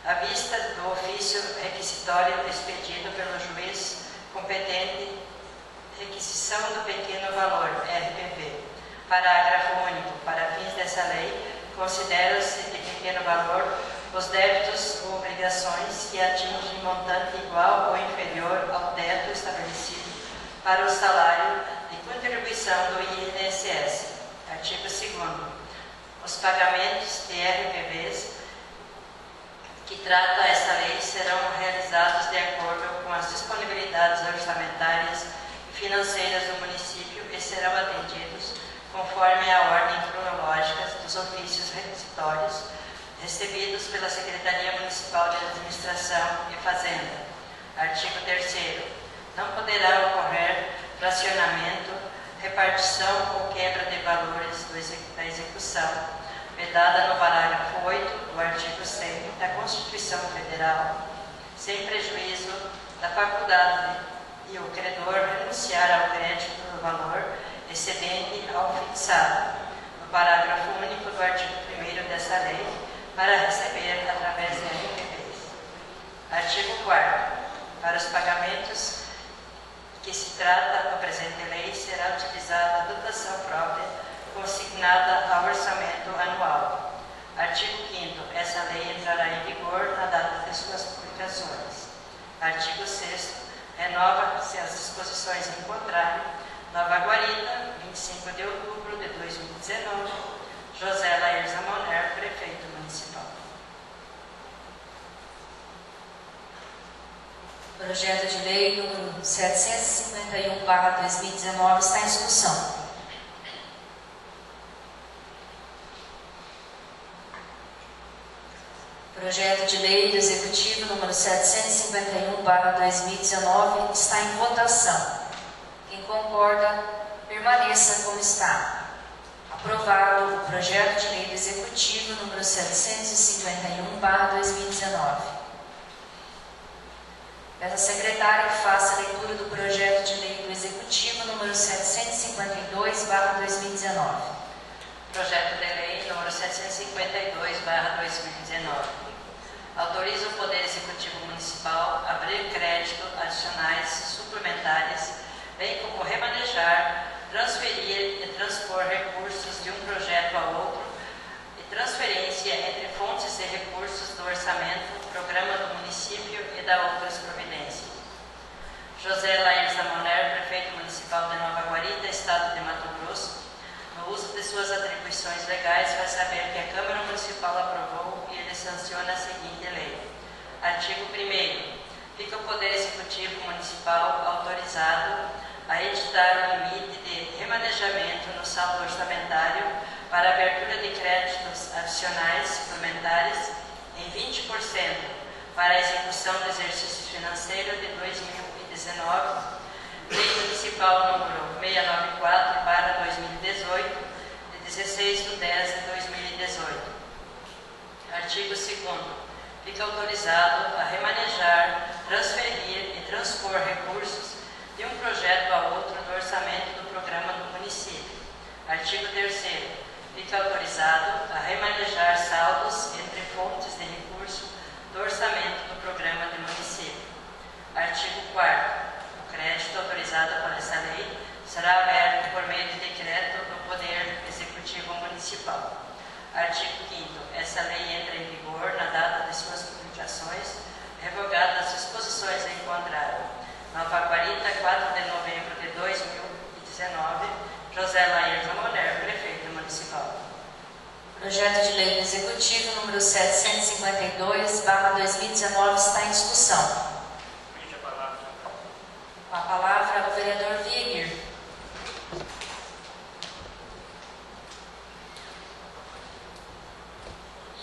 à vista do ofício requisitório expedido pelo juiz competente, requisição do pequeno valor, RPV. Parágrafo único. Para fins dessa lei, considera-se de pequeno valor os débitos ou obrigações que atingem montante igual ou inferior ao teto estabelecido para o salário de contribuição do INSS. Artigo 2º. Os pagamentos de RPVs que trata esta lei serão realizados de acordo com as disponibilidades orçamentárias e financeiras do município e serão atendidos conforme a ordem cronológica dos ofícios requisitórios recebidos pela Secretaria Municipal de Administração e Fazenda. Artigo 3º. Não poderá ocorrer fracionamento, repartição ou quebra de valores da execução, vedada no parágrafo 8 do artigo 100 da Constituição Federal, sem prejuízo da faculdade e o credor renunciar ao crédito do valor excedente ao fixado, no parágrafo único do artigo 1º dessa lei, para receber através de RPVs. Artigo 4º. Para os pagamentos que se trata a presente lei, será utilizada a dotação própria consignada ao orçamento anual. Artigo 5º. Essa lei entrará em vigor na data de suas publicações. Artigo 6º. Renova-se as disposições em contrário. Nova Guarita, 25 de outubro de 2019. José Laírson Monero, prefeito municipal. Projeto de lei número 751/2019 está em discussão. Projeto de lei do Executivo número 751/2019 está em votação. Quem concorda, permaneça como está. Aprovado o projeto de lei do Executivo número 751/2019. Peço à secretária que faça a leitura do projeto de lei do Executivo número 752/2019. Projeto de lei número 752/2019. Autoriza o Poder Executivo Municipal a abrir crédito adicionais suplementares, bem como remanejar, transferir e transpor recursos de um projeto a outro e transferência entre fontes de recursos do orçamento, programa do município e da outras providências. José Laírson Monero, prefeito municipal de Nova Guarita, Estado de Mato Grosso, no uso de suas atribuições legais, faz saber que a Câmara Municipal aprovou e ele sanciona a seguinte lei. Artigo 1º. Fica o Poder Executivo Municipal autorizado a editar o limite de remanejamento no saldo orçamentário para abertura de créditos adicionais suplementares em 20% para a execução do exercício financeiro de 2019, Lei Municipal número 694/2018, de 16/10/2018. Artigo 2º. Fica autorizado a remanejar, transferir e transpor recursos de um projeto a outro do orçamento do programa do município. Artigo 3º. Fica autorizado a remanejar saldos entre fontes de recurso do orçamento do programa do município. Artigo 4º. O crédito autorizado por essa lei será aberto por meio de decreto do Poder Executivo Municipal. Artigo 5º. Essa lei entra em vigor na data de suas publicações, revogadas as disposições em contrário. Nova Guarita, 4 de novembro de 2019, José Lair Zamoner, prefeito municipal. Projeto de lei do Executivo número 752/2019 está em discussão. Com a palavra o vereador Wiener.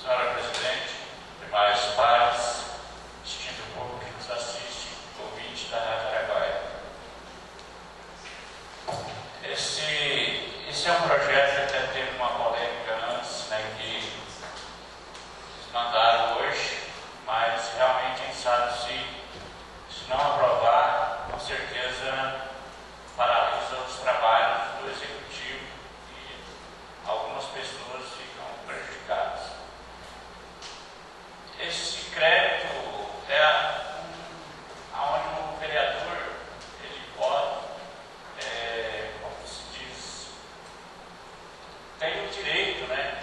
Senhora Presidente, demais pares, distinto público que nos assiste, ouvinte da Rádio Araguaia. Esse é um projeto que até teve uma polêmica antes, né, que eles mandaram hoje, mas realmente a gente sabe se não aprovar, com certeza paralisa os trabalhos do Executivo e algumas pessoas ficam prejudicadas. Esse crédito é onde o vereador ele pode, como se diz, tem o direito, né?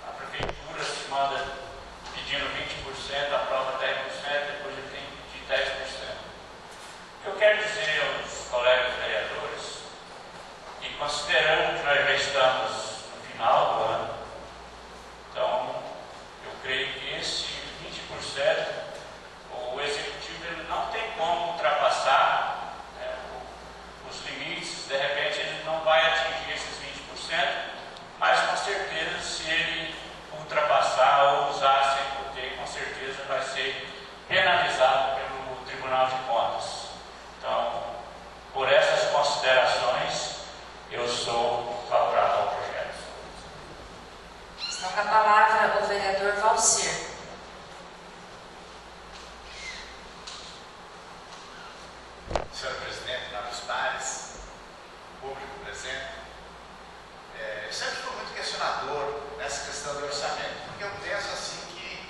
A prefeitura se manda pedindo 20%, aprova 10%, depois ele tem que pedir 10%. O que eu quero dizer aos colegas vereadores, que considerando que nós já estamos no final do ano, então eu creio que esse 20%, o Executivo ele não tem como ultrapassar os limites, de repente ele não vai atingir esses 20%, mas com certeza se ele ultrapassar ou usar sem poder, com certeza vai ser penalizado pelo Tribunal de Contas. Então, por essas considerações, eu sou favorável ao projeto. Está com a palavra o vereador Valcir. Senhor Presidente, nobres pares, público presente, eu sempre fui muito questionador nessa questão do orçamento, porque eu penso assim que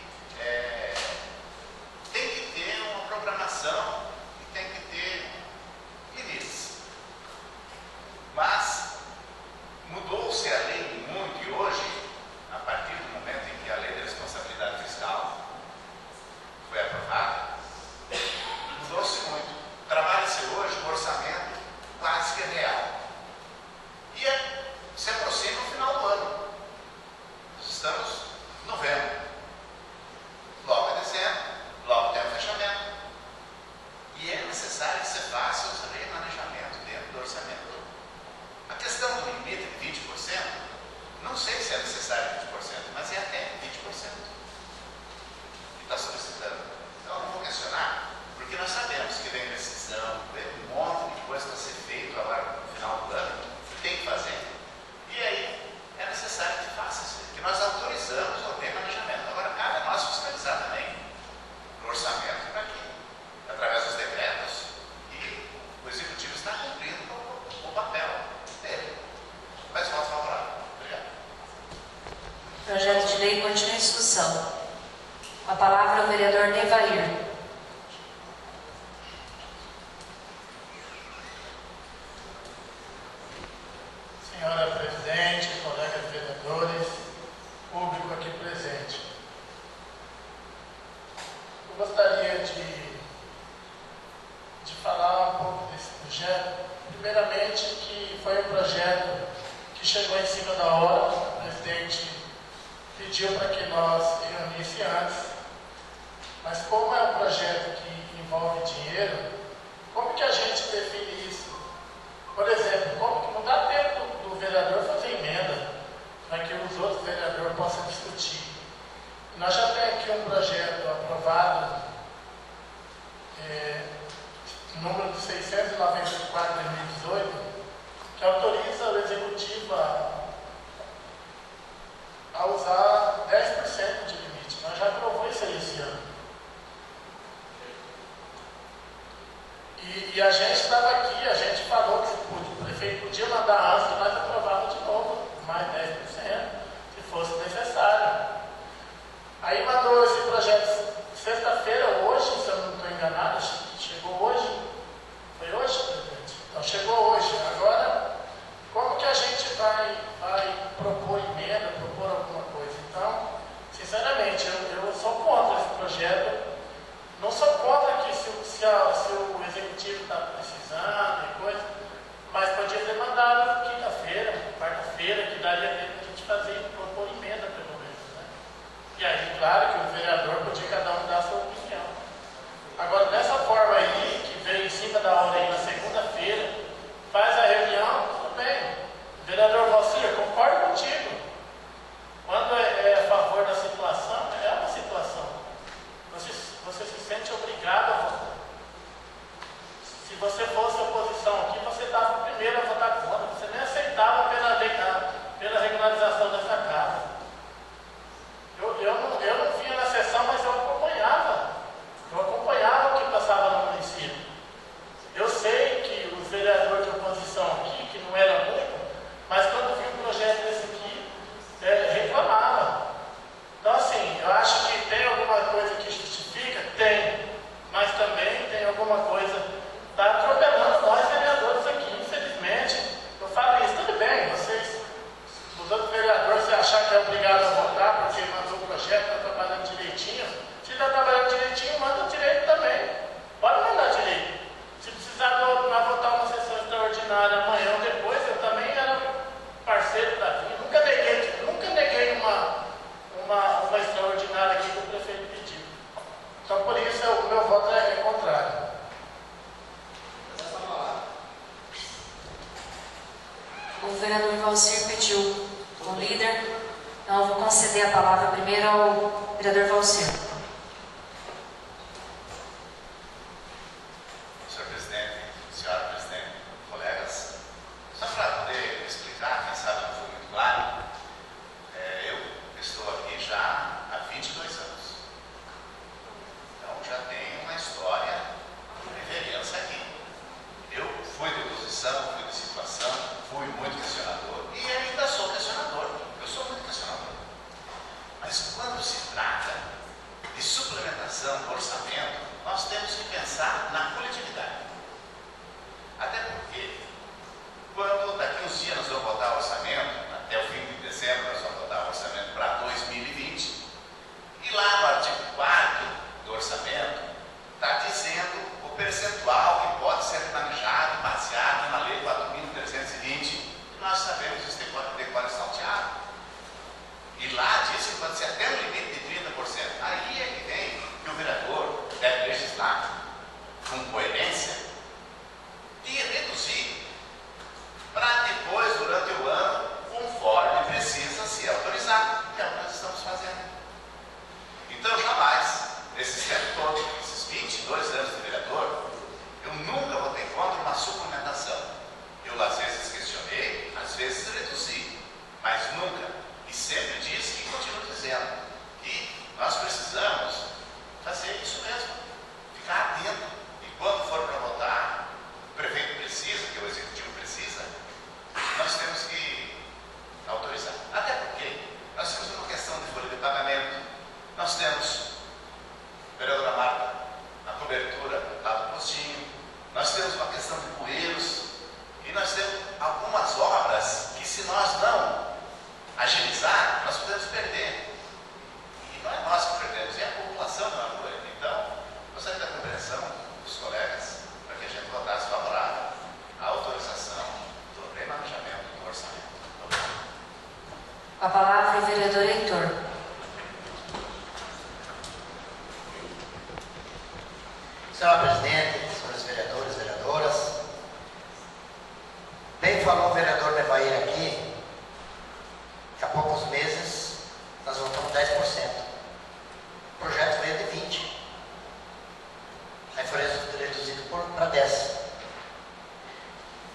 tem que ter uma programação e tem que ter limites. Mas mudou-se a lei muito e hoje, a partir do momento em que a lei da responsabilidade fiscal foi aprovada, mudou-se muito. Trabalha-se hoje um orçamento quase que real. E se aproxima o final do ano. Nós estamos em novembro. Logo é dezembro, logo tem o fechamento. E é necessário que se faça o remanejamento dentro do orçamento. A questão do limite de 20%, não sei se é necessário 20%, mas é até 20% que está solicitando. Então eu não vou questionar, porque nós sabemos que vem decisão, vem um monte de coisa para ser feito agora no final do ano, que tem que fazer. E aí é necessário que faça isso, que nós autorizamos o remanejamento. Agora cabe a nós fiscalizar também no orçamento para que, através dos decretos, e o Executivo está cumprindo o papel dele. Mas voto favorável. Obrigado. O projeto de lei continua em discussão. Com a palavra o vereador Nevair. Senhora Presidente, colegas vereadores, público aqui presente. Eu gostaria de falar um pouco desse projeto. Primeiramente, que foi um projeto que chegou em cima da hora. O presidente pediu para que nós reunisse antes. Mas como é um projeto que envolve dinheiro, como que a gente define isso? Por exemplo, como que não dá tempo do vereador fazer emenda para que os outros vereadores possam discutir? Nós já temos aqui um projeto aprovado, número 694/2018, que autoriza o Executivo a usar 10% de limite. Nós já aprovamos isso aí esse ano. E a gente estava aqui, a gente falou que o prefeito podia mandar antes, nós aprovávamos de novo, mais 10%, se fosse necessário. Aí mandou esse projeto sexta-feira, hoje, se eu não estou enganado, chegou hoje. Foi hoje, presidente? Então chegou hoje. Agora, como que a gente vai propor emenda, propor alguma coisa? Então, sinceramente, eu sou contra esse projeto. Não sou contra que se o Executivo está precisando e coisa, mas podia ter mandado quinta-feira, achar que é obrigado a votar porque mandou o projeto, está trabalhando direitinho. Se está trabalhando direitinho, manda direito também. Pode mandar direito. Se precisar votar uma sessão extraordinária amanhã ou depois, eu também era parceiro da vinha. Nunca neguei uma extraordinária aqui que o prefeito pediu. Então, por isso, o meu voto é contrário. O vereador Valcir pediu o líder, então eu vou conceder a palavra primeiro ao vereador Valcir. Senhor presidente, senhora presidente, colegas, só para poder explicar, quem sabe não foi muito claro, eu estou aqui já há 22 anos. Então já tenho uma história de vereança aqui. Eu fui de oposição, fui de situação, fui muito questionador e ainda sou questionador. Eu sou muito questionador. Mas quando se trata de suplementação do orçamento, nós temos que pensar na coletividade. Até porque, quando daqui uns dias nós vamos votar o orçamento, até o fim de dezembro nós vamos votar o orçamento para 2020, e lá no artigo 4º do orçamento está dizendo o percentual que pode ser manejado, baseado na lei 4.320, que nós sabemos isso de cor e salteado. E lá diz que pode ser até um limite de 30%. Aí é que vem que o vereador deve legislar com coerência e reduzir para depois, durante o ano, conforme precisa se autorizar, que é o que nós estamos fazendo. Então, jamais, esse tempo todo, esses 22 anos de vereador, eu nunca votei contra uma suplementação. Eu, às vezes, questionei, às vezes reduzi, mas nunca. E sempre disse e continuo dizendo que nós precisamos fazer isso mesmo, ficar atento. E quando for para votar, o prefeito precisa, que o executivo precisa, nós temos que autorizar. Até porque nós temos uma questão de folha de pagamento, nós temos, vereadora Marta, a cobertura lá do postinho, nós temos uma questão de bueiros e nós temos algumas obras que, se nós não agilizar, nós podemos perder. E não é nós que perdemos, é a população que não apoia. Então, gostaria da compreensão dos colegas para que a gente votasse favorável à autorização do remanejamento do orçamento. A palavra é o vereador Heitor. Senhora presidente, senhores vereadores, vereadoras, bem falou o vereador Nevair aqui, que há poucos meses nós votamos 10%. O projeto veio de 20%. Aí foi reduzido para 10%.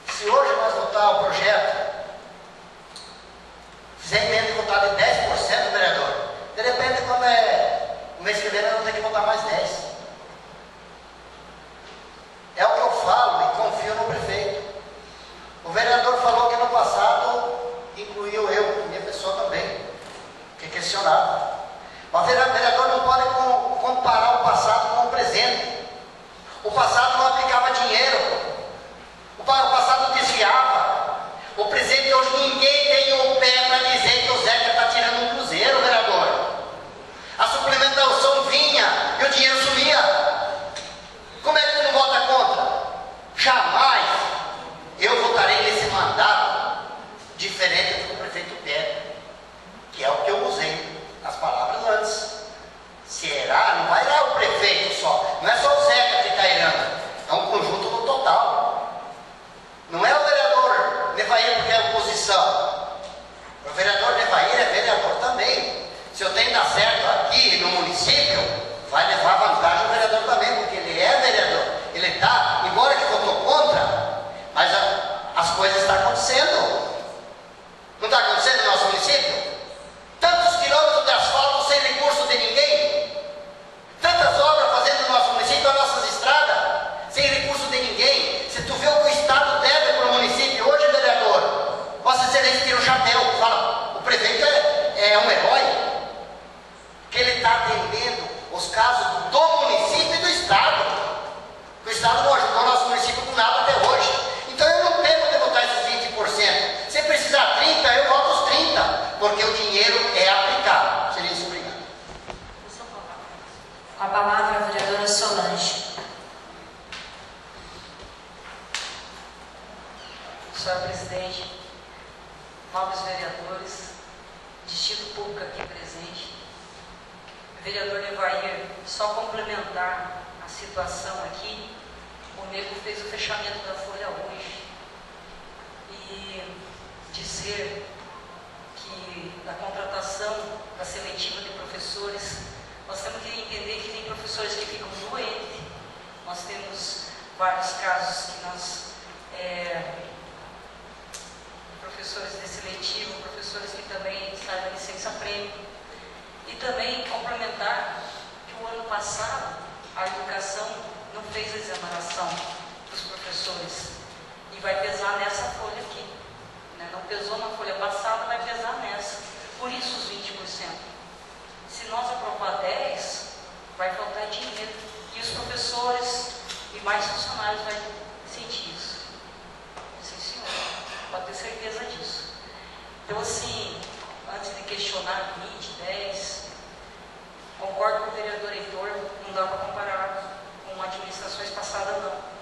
Se hoje nós votar o projeto, fizer emenda de votar de 10%, vereador, de repente, quando é o mês que vem, nós vamos ter que votar mais 10%. É o que eu falo e confio no prefeito. O vereador falou que no passado incluiu eu, minha pessoa também, que questionava. Mas o vereador não pode comparar o passado com o presente. O passado não aplicava dinheiro. O passado desviava. O presente hoje ninguém tem o pé para dizer que o Zeca está tirando um cruzeiro, vereador. A suplementação vinha e o dinheiro sumia. Como é que tu não vota contra? Jamais eu votarei nesse mandato diferente do que o prefeito pede, que é o que eu usei nas palavras antes. Se errar, não vai errar o prefeito só. Não é só o Zeca que está errando. É um conjunto no total. Não é o vereador Nevair porque é oposição. O vereador Nevair é vereador também. Se eu tenho que dar certo aqui no município, vai levar vantagem o vereador também, porque ele é vereador. Ele está, embora que votou contra, mas as coisas estão acontecendo. Não está acontecendo no nosso município? Tantos quilômetros de asfalto sem recurso de ninguém. Tantas obras fazendo no nosso município, as nossas estradas, sem recurso de ninguém. Se tu vê o que o Estado deve para o município hoje, vereador, Vossa Excelência tira o chapéu, fala, o prefeito é um herói, que ele está atendendo os casos do município e do Estado. O Estado não ajudou o nosso município com nada até hoje. Então eu não tenho de votar esses 20%. Se precisar 30%, eu voto os 30%. dinheiro é aplicado. Seria isso, obrigado. Com a palavra, a vereadora Solange. Senhor presidente, nobres vereadores, distrito público aqui presente, vereador Nevair, só complementar a situação aqui, o nego fez o fechamento da folha hoje e dizer que da contratação da seletiva de professores, nós temos que entender que tem professores que ficam doentes, nós temos vários casos que nós, professores de seletivo, professores que também saem da licença-prêmio, e também complementar que o ano passado a educação não fez a exoneração dos professores e vai pesar nessa folha aqui, né? Não pesou na folha passada, vai pesar nessa, por isso os 20%. Se nós aprovar 10, vai faltar dinheiro e os professores e mais funcionários vão sentir isso. Sim, senhor, pode ter certeza disso. Então, assim, antes de questionar 20, 10, concordo com o vereador Heitor, não dá para comparar com administrações passadas, não.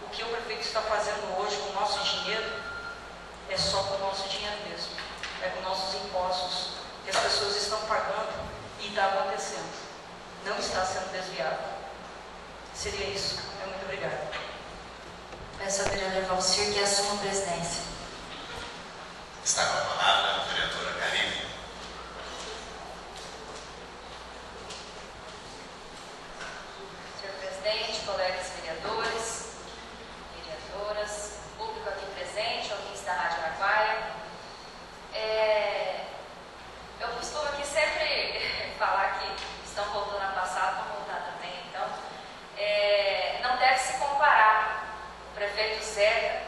O que o prefeito está fazendo hoje com o nosso dinheiro é só com o nosso dinheiro mesmo, é com nossos impostos que as pessoas estão pagando e está acontecendo, não está sendo desviado. Seria isso. Muito obrigada. Peço ao vereador Valcir que assuma a presidência. Está com a palavra a vereadora Karine. Senhor presidente, colegas vereadores, vereadoras, público aqui presente, ouvintes da Rádio Araguaia. Eu costumo aqui sempre falar que estão voltando a passado, vão voltar também, então. Não deve se comparar o prefeito Zeca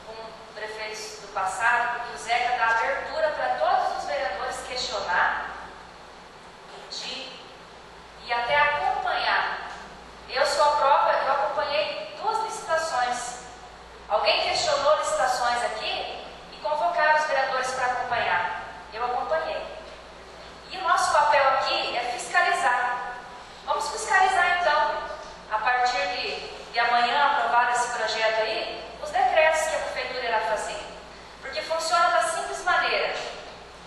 com prefeitos do passado, porque o Zeca dá abertura para todos os vereadores questionar, pedir e até acompanhar. Eu sou a prova, eu acompanhei 2 licitações. Alguém questionou licitações aqui e convocaram os vereadores para acompanhar. Eu acompanhei. E o nosso papel aqui é fiscalizar. Vamos fiscalizar então, a partir de amanhã, aprovado esse projeto aí, os decretos que a prefeitura irá fazer. Porque funciona da simples maneira.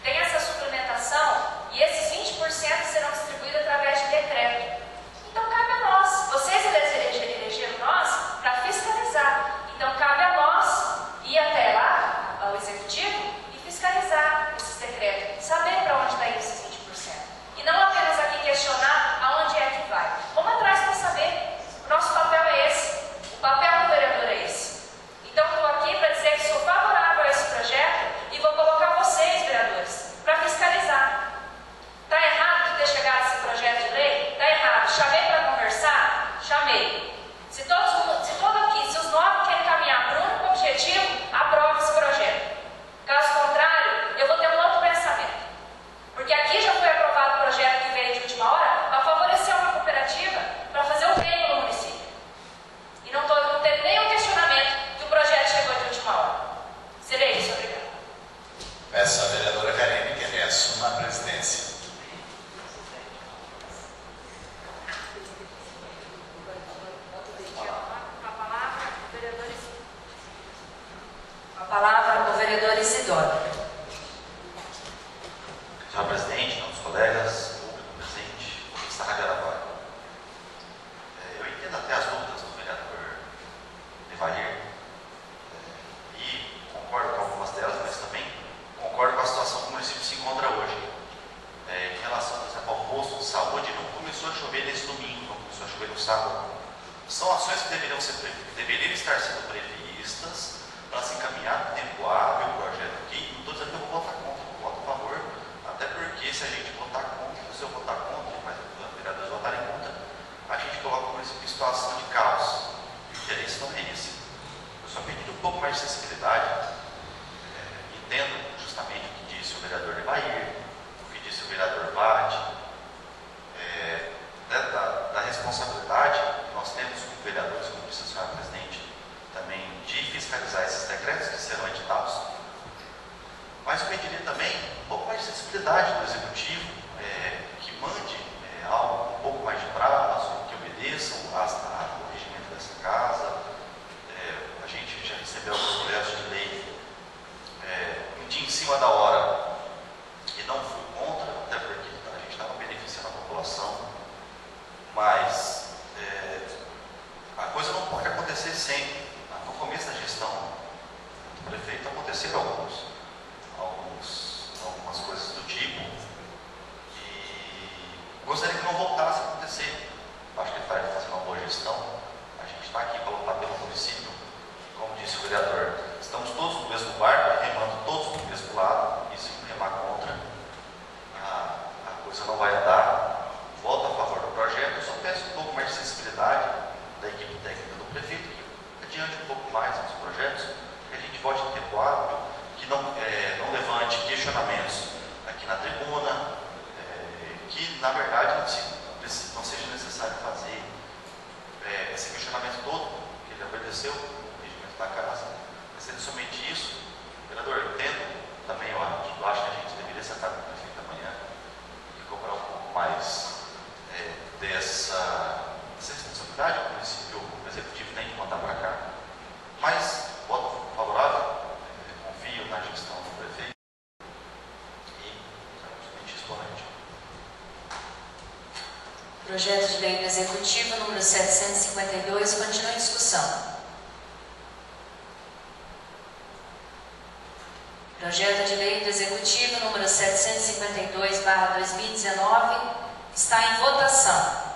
Tem essa suplementação e esses 20% serão distribuídos através de decreto. Então cabe a nós, vocês elegeram nós para fiscalizar. Então cabe a nós ir até lá, ao executivo, e fiscalizar esses decretos, saber para onde está indo esses 20%. E não apenas aqui questionar aonde é que vai. Vamos atrás para saber. O nosso papel é esse. O papel do vereador é esse. Então estou aqui para dizer que sou favorável a esse projeto e vou colocar vocês, vereadores, para fiscalizar. Está errado de ter chegado esse projeto de lei? Está errado. Chamei para conversar? Chamei. Se todo aqui, se os 9 querem caminhar para um único objetivo, aprove esse projeto. Caso contrário, eu vou ter um outro pensamento. Porque aqui já foi aprovado o projeto que veio de última hora para favorecer uma cooperativa, para fazer o bem no município. E não teve nenhum questionamento que o projeto chegou de última hora. Seria isso, obrigada. Peço à vereadora Karine que ele assuma a presidência. Com a palavra, o vereador Isidoro. Senhor presidente, nossos colegas, público presente, ouvintes da Rádio Araguaia. Eu entendo até as dúvidas do vereador Nevair e concordo com algumas delas, mas também concordo com a situação que o município se encontra hoje. Em relação, por exemplo, ao posto de saúde, não começou a chover nesse domingo, não começou a chover no sábado. São ações que deveriam estar sendo previstas para se encaminhar no tempo hábil o projeto aqui. Não estou dizendo que eu vou votar contra, eu voto a favor, até porque se a gente votar contra, se eu votar contra, mas os vereadores votarem contra, a gente coloca o município em situação de caos. O interesse não é esse. Eu só pedi um pouco mais de sensibilidade. Entendo justamente o que disse o vereador Nevair, o que disse o vereador Vade, da responsabilidade que nós temos como vereadores, como disse a senhora presidente, também de fiscalizar sensibilidade do Executivo que mande algo um pouco mais de prazo, que obedeçam ao regimento dessa casa. A gente já recebeu alguns projetos de lei um dia em cima da hora e não fui contra, até porque a gente estava beneficiando a população, mas a coisa não pode acontecer sempre. No começo da gestão do prefeito aconteceram algumas coisas do tipo e gostaria que não voltasse a acontecer. Acho que ele está fazendo uma boa gestão. A gente está aqui para lutar pelo município, como disse o vereador, estamos todos no mesmo barco, remando todos do mesmo lado, e se remar contra, a coisa não vai andar. Voto a favor do projeto, eu só peço um pouco mais de sensibilidade da equipe técnica do prefeito, que adiante um pouco mais os projetos, que a gente vote em tempo hábil, que não levante questionamentos aqui na tribuna, que na verdade não seja necessário fazer esse questionamento todo, que ele obedeceu o regimento da casa. Mas sendo somente isso, vereador, eu entendo também, eu acho que a gente deveria sentar com o prefeito amanhã e cobrar um pouco mais dessa responsabilidade que o município, o executivo tem que mandar para cá. Mas voto favorável, confio na gestão do prefeito e somente exponente. Projeto de lei do Executivo número 752 continua em discussão. Projeto de lei do Executivo número 752/2019 está em votação.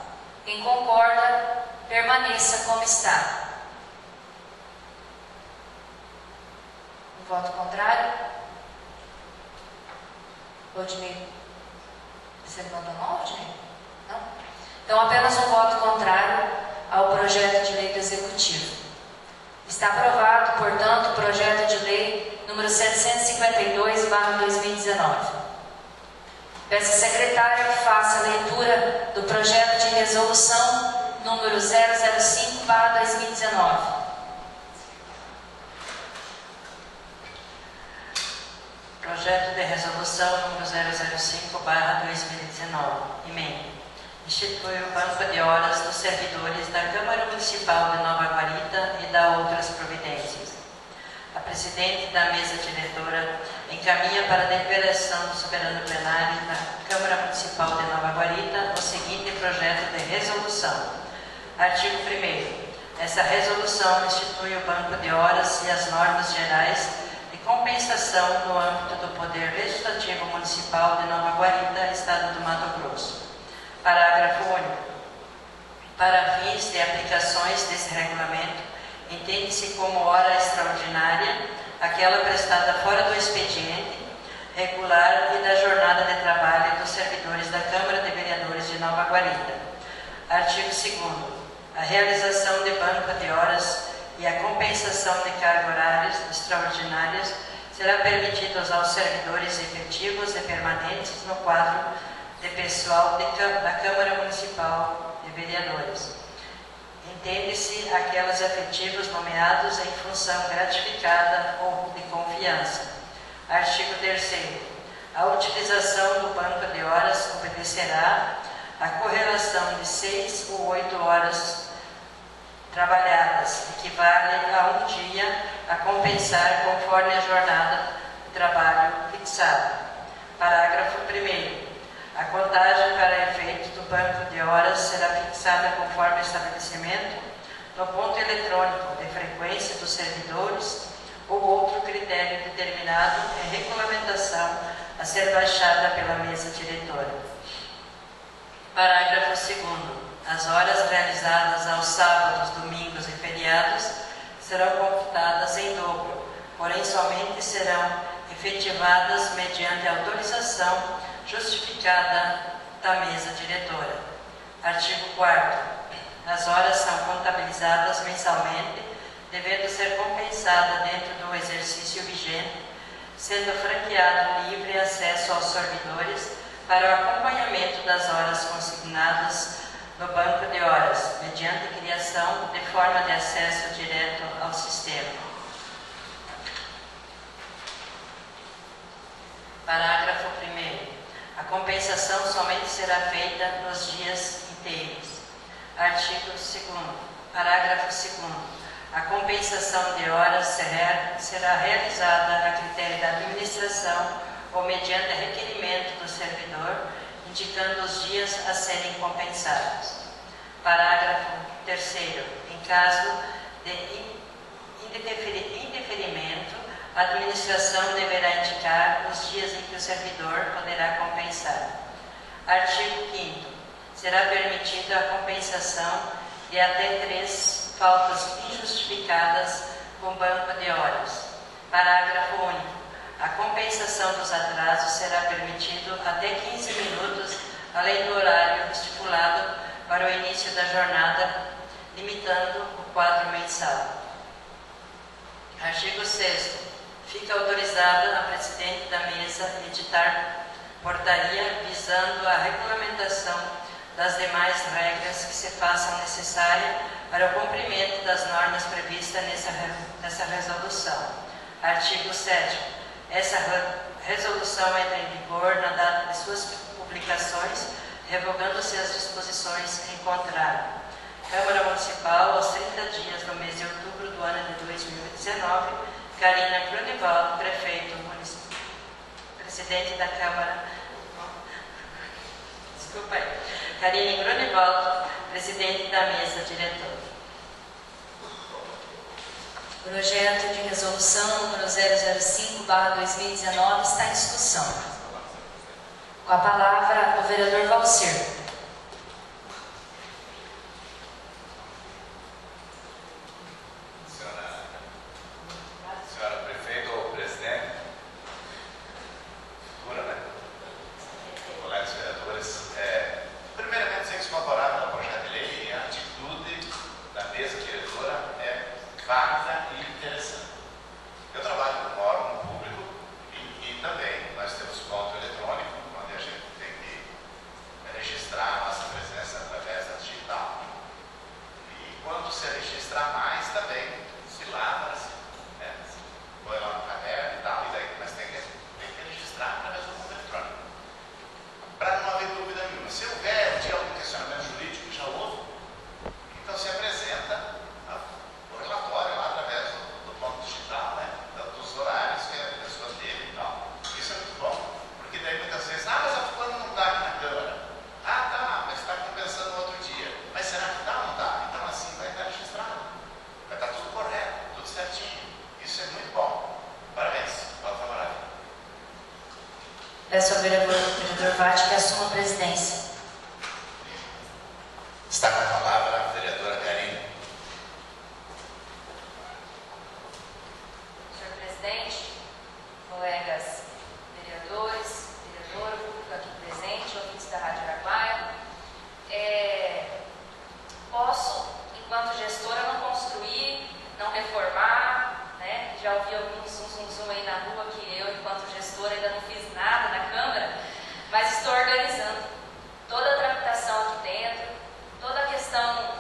Quem concorda, permaneça como está. Voto contrário? Rodinei. Você levantou a mão, Rodinei? Não? Então, apenas um voto contrário ao projeto de lei do Executivo. Está aprovado, portanto, o projeto de lei número 752/2019. Peço à secretária que faça a leitura do projeto de resolução número 005/2019. Projeto de resolução número 005/2019. Emenda. Institui o banco de horas dos servidores da Câmara Municipal de Nova Guarita e dá outras providências. A presidente da mesa diretora encaminha para a deliberação do soberano plenário da Câmara Municipal de Nova Guarita o seguinte projeto de resolução. Artigo 1º. Essa resolução institui o banco de horas e as normas gerais de compensação no âmbito do Poder Legislativo Municipal de Nova Guarita, Estado do Mato Grosso. Parágrafo único. Para fins de aplicações desse regulamento, entende-se como hora extraordinária aquela prestada fora do expediente regular e da jornada de trabalho dos servidores da Câmara de Vereadores de Nova Guarita. Artigo 2º. A realização de banco de horas e a compensação de cargas horárias extraordinárias será permitidos aos servidores efetivos e permanentes no quadro de pessoal da Câmara Municipal de Vereadores. Entende-se aquelas efetivos nomeados em função gratificada ou de confiança. Artigo 3º. A utilização do banco de horas obedecerá à correlação de 6 ou 8 horas trabalhadas, equivale a um dia a compensar conforme a jornada de trabalho fixada. Parágrafo 1º. A contagem para efeitos do banco de horas será fixada conforme estabelecimento no ponto eletrônico de frequência dos servidores ou outro critério determinado em regulamentação a ser baixada pela mesa diretora. Parágrafo 2º. As horas realizadas aos sábados, domingos e feriados serão computadas em dobro, porém somente serão efetivadas mediante autorização justificada da mesa diretora. Artigo 4º. As horas são contabilizadas mensalmente, devendo ser compensada dentro do exercício vigente, sendo franqueado livre acesso aos servidores para o acompanhamento das horas consignadas no banco de horas, mediante criação de forma de acesso direto ao sistema. Parágrafo 1º. compensação somente será feita nos dias inteiros. Artigo 2º. Parágrafo 2º. A compensação de horas será realizada a critério da administração ou mediante requerimento do servidor, indicando os dias a serem compensados. Parágrafo 3º. Em caso de indeferimento, a administração deverá indicar os dias em que o servidor poderá compensar. Artigo 5º. Será permitida a compensação de até 3 faltas injustificadas com banco de horas. Parágrafo único. A compensação dos atrasos será permitido até 15 minutos, além do horário estipulado para o início da jornada, limitando o quadro mensal. Artigo 6º. Fica autorizada a presidente da mesa editar portaria visando a regulamentação das demais regras que se façam necessárias para o cumprimento das normas previstas nessa resolução. Artigo 7º. Essa resolução entra em vigor na data de suas publicações, revogando-se as disposições em contrário. Câmara Municipal, aos 30 dias do mês de outubro do ano de 2019, Karina Grunewald, prefeito municipal, presidente da Câmara. Desculpa aí. Karine Grunewald, presidente da mesa diretora. O projeto de resolução número 005/2019 está em discussão. Com a palavra, o vereador Valcir. Senhora prefeita ou presidente, colegas vereadores, primeiramente, sem se favorável ao projeto de lei, e a atitude da mesa diretora é válida e interessante. Eu trabalho com um órgão público e também nós temos ponto eletrônico, onde a gente tem que registrar a nossa presença através da digital. E quando se registrar mais, também se lava, põe lá no caderno e tal, e daí, mas tem que registrar através do ponto eletrônico. Para não haver dúvida nenhuma. Se houver algum questionamento jurídico, já houve, então se apresenta o relatório lá através do ponto digital, né? Dos horários que a pessoa teve e tal. Isso é muito bom, porque daí muitas vezes, mas a fulana não está aqui na Câmara. Ah, tá, mas está compensando no outro dia. Mas será que está ou não está? Então assim vai estar registrado. Vai estar tudo correto, tudo certinho. Isso é muito bom. Parabéns. Voto favorável. Peço ao vereador Vatti que assuma a presidência. Está com a palavra a vereadora Karine. Senhor presidente, colegas vereadores, vereadora, público aqui presente, ouvintes da Rádio Araguaia, posso, enquanto gestora, não construir, não reformar, né? Já ouvi alguns zum aí na rua que eu, enquanto gestora, ainda não fiz nada na Câmara, mas estou organizando toda a tramitação aqui dentro, toda a questão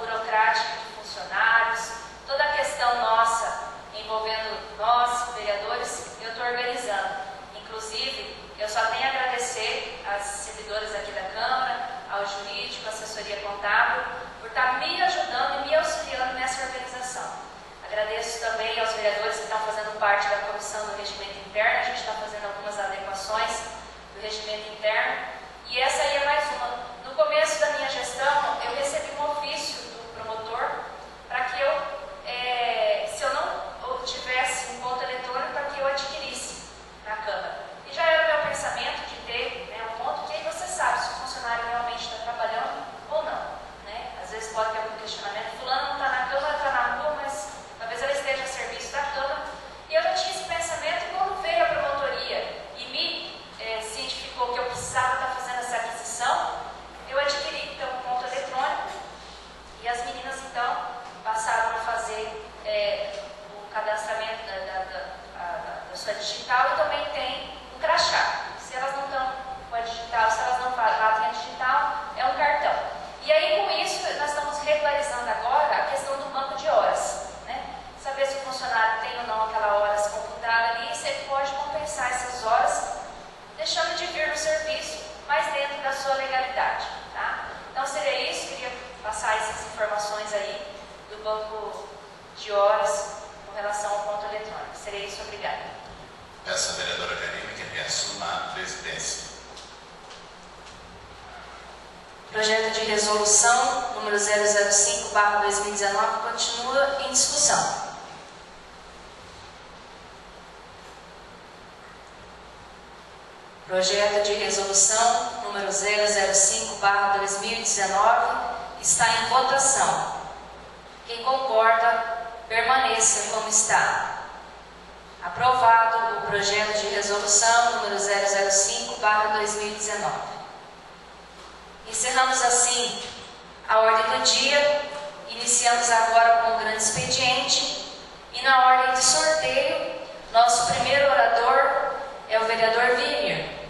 essas informações aí do banco de horas com relação ao ponto eletrônico. Seria isso, obrigada. Peço à vereadora Karine que reassuma a presidência. Projeto de resolução número 005/2019 continua em discussão. Projeto de resolução número 005/2019 está em votação. Quem concorda, permaneça como está. Aprovado o projeto de resolução número 005/2019. Encerramos assim a ordem do dia. Iniciamos agora com o grande expediente. E na ordem de sorteio, nosso primeiro orador é o vereador Vimir.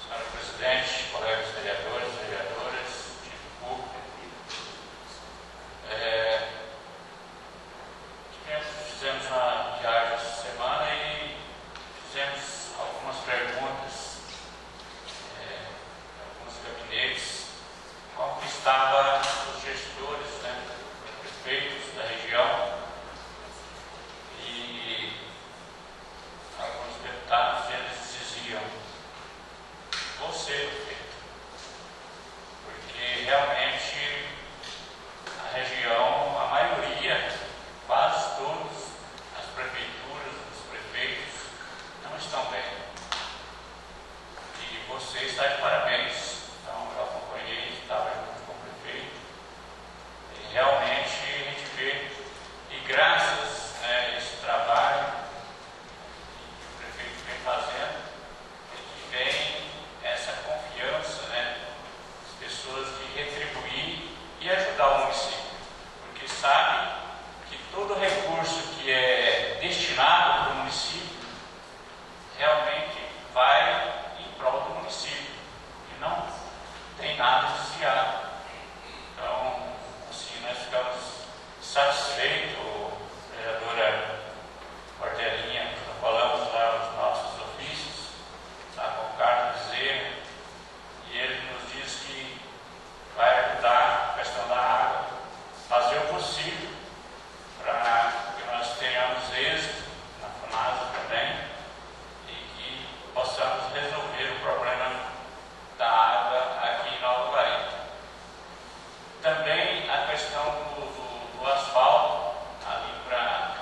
Senhora presidente, colegas vereadores, vereadoras, time público, fizemos uma viagem essa semana e fizemos algumas perguntas em alguns gabinetes, como estavam os gestores, os prefeitos da região e alguns deputados, eles diziam: você, prefeito, porque realmente a região, a maioria, quase todas as prefeituras, os prefeitos não estão bem. E você está de parabéns. Então, eu acompanhei, estava junto com o prefeito. E realmente a gente vê, e graças a esse trabalho que o prefeito vem fazendo, ele vem essa confiança, das pessoas de retribuir e ajudar o município. Porque sabe que todo recurso que é destinado para o município realmente vai em prol do município e não tem nada desviado. Então, assim, nós ficamos satisfeitos, vereadora Portelinha, nós falamos lá os nossos ofícios, com o Carlos Bezerra, e ele nos diz que vai ajudar a questão da água, fazer o possível para que nós tenhamos êxito na FUNASA também e que possamos resolver o problema da água aqui em Nova Guarita. Também a questão do asfalto ali para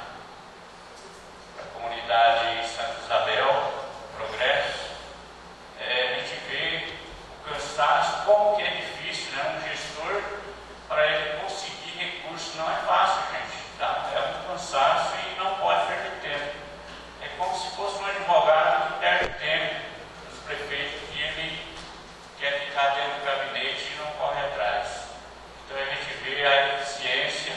a comunidade Santa Isabel, Progresso, a gente vê o cansaço, como que é difícil, um gestor, para ele conseguir recursos, não é fácil, gente. É um cansaço e não pode perder tempo. É como se fosse um advogado que perde tempo dos prefeitos, que ele quer ficar dentro do gabinete e não corre atrás. Então a gente vê a eficiência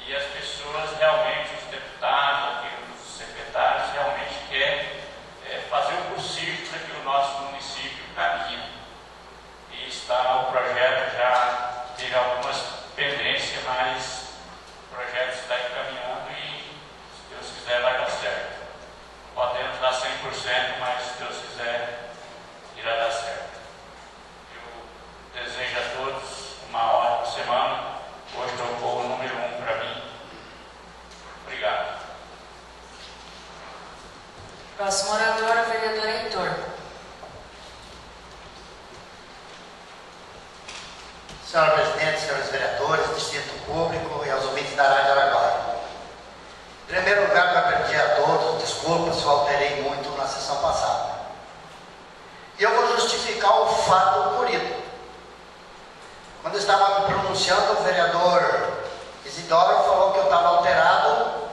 e as pessoas realmente, os deputados, os secretários, realmente querem fazer o possível para que o nosso município caminhe. E o projeto já teve algumas pendências, mas o projeto está caminhando e, se Deus quiser, vai dar certo. Podemos dar 100%, mas se Deus quiser, irá dar certo. Eu desejo a todos uma ótima semana. Hoje tocou o número 1 para mim. Obrigado. Próximo orador, o vereador Heitor. Senhora presidente, senhores vereadores, distrito público e aos ouvintes da Rádio Araguaia. Em primeiro lugar, eu aprendi a todos, desculpa se eu alterei muito na sessão passada. E eu vou justificar o fato ocorrido. Quando eu estava me pronunciando, o vereador Isidoro falou que eu estava alterado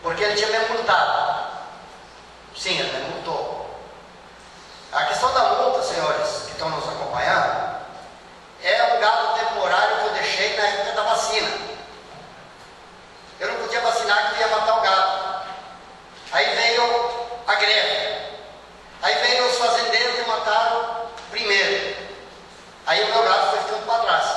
porque ele tinha me multado. Sim, ele me multou. A questão da multa, senhores que estão nos acompanhando, é um gasto temporário que eu deixei na época da vacina. Eu não podia vacinar, que ia matar o gado. Aí veio a greve. Aí veio os fazendeiros que mataram primeiro. Aí o meu gado foi ficando para trás.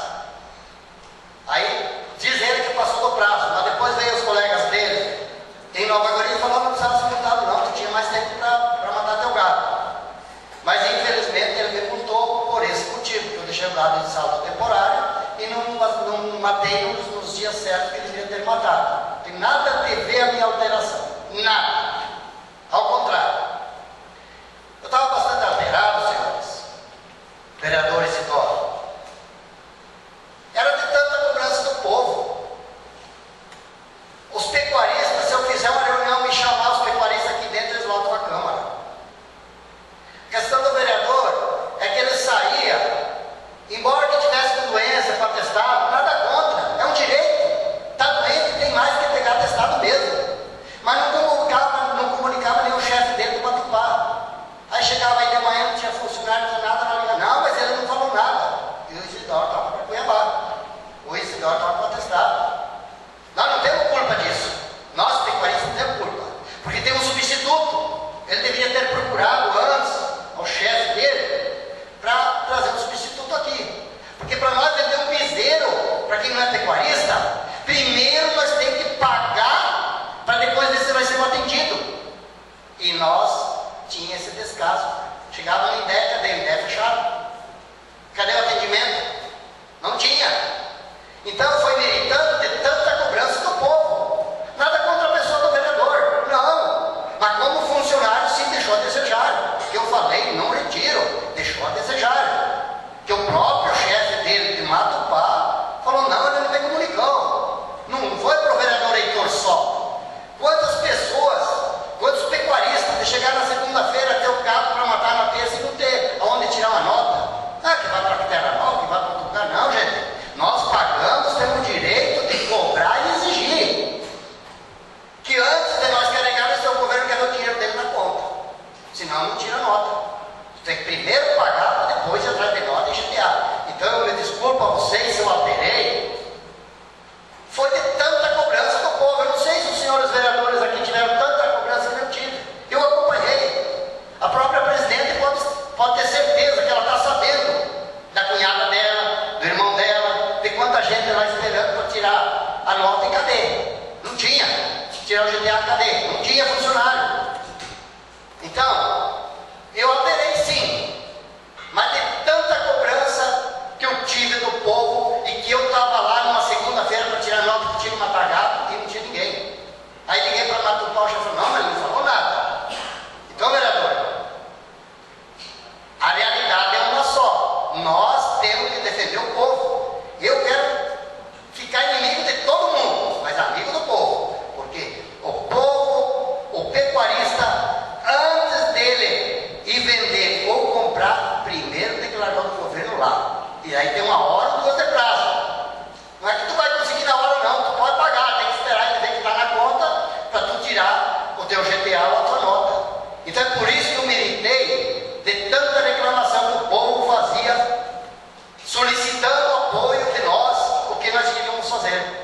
Aí diz ele que passou do prazo, mas depois veio os colegas dele em Nova Guarita não matei nos dias certos que deveria ter matado. Não tem nada a ver a minha alteração. Nada. Ao contrário. Eu estava bastante alterado, senhores, vereadores e todos. Era de tanta cobrança do povo. Os pecuaristas, se eu fizer uma reunião e chamar os pecuaristas aqui dentro, eles lotam a Câmara. A questão do vereador é que ele saía, embora que tivesse com doença, com atestado, nada contra, é um direito. Está doente, tem mais que pegar atestado mesmo. Mas não comunicava nem o chefe dele do Matupá. Aí chegava aí de manhã, não tinha funcionário, não tinha nada, não liga. Não, mas ele não falou nada. E o Isidoro estava para Cuiabá. O Isidoro estava com atestado. Nós não temos culpa disso. Nós, pecuaristas, não temos culpa. Porque tem um substituto. Ele deveria ter procurado antes ao chefe dele para trazer um substituto aqui. Porque para nós vender um piseiro, para quem não é pecuarista, primeiro nós temos que pagar para depois ver se vai ser atendido. E nós tinha esse descaso. Chegava no INDE, cadê o INDE fechado? Cadê o atendimento? Não tinha. Então foi me irritando de tanta cobrança do povo. Nada contra a pessoa do vereador, não. Mas como funcionário, sim, deixou a desejar. Eu falei, não retiro, deixou a desejar. Que o próprio chefe dele de Matupá falou, não, ele não me comunicou. Não foi para o vereador Heitor só. Quantas pessoas, quantos pecuaristas de chegar na segunda-feira, ter o carro para matar na terça e não ter aonde tirar uma nota? Ah, que vai para a terra nova, que vai para outro lugar. Não, gente. Nós pagamos, temos o direito de cobrar e exigir. Que antes de nós carregarmos, o governo quer ver o dinheiro dele na conta. Senão não tira nota. Tem que primeiro pagar para depois ir atrás de nota e GTA. Então eu me desculpo a vocês se eu alterei. Foi de tanta cobrança do povo. Eu não sei se os senhores vereadores aqui tiveram tanta cobrança que eu tive. Eu acompanhei. A própria presidente pode ter certeza que ela está sabendo da cunhada dela, do irmão dela, de quanta gente lá esperando para tirar a nota e cadê? Não tinha. Tirar o GTA, cadê? Não tinha funcionário. Então, eu alterei sim. Mas de tanta cobrança que eu tive do povo e que eu estava lá numa segunda-feira para tirar nota que tinha que matar gato e não tinha ninguém. Aí liguei para Matupá, o chefe falou, não, mas ele não falou nada. Então, vereador, a realidade é uma só. Nós temos que defender o povo. Eu quero ficar inimigo de todo mundo, mas amigo do povo. Porque o povo, o pecuarista, antes dele ir vender ou comprar, primeiro tem que largar do governo lá. E aí tem uma hora ou duas de prazo. Não é que tu vai conseguir na hora não, tu pode pagar, tem que esperar ele ver que está na conta para tu tirar o teu GTA ou a tua nota. Então é por isso que eu me irritei de tanta reclamação que o povo fazia, solicitando o apoio de nós, o que nós queríamos fazer.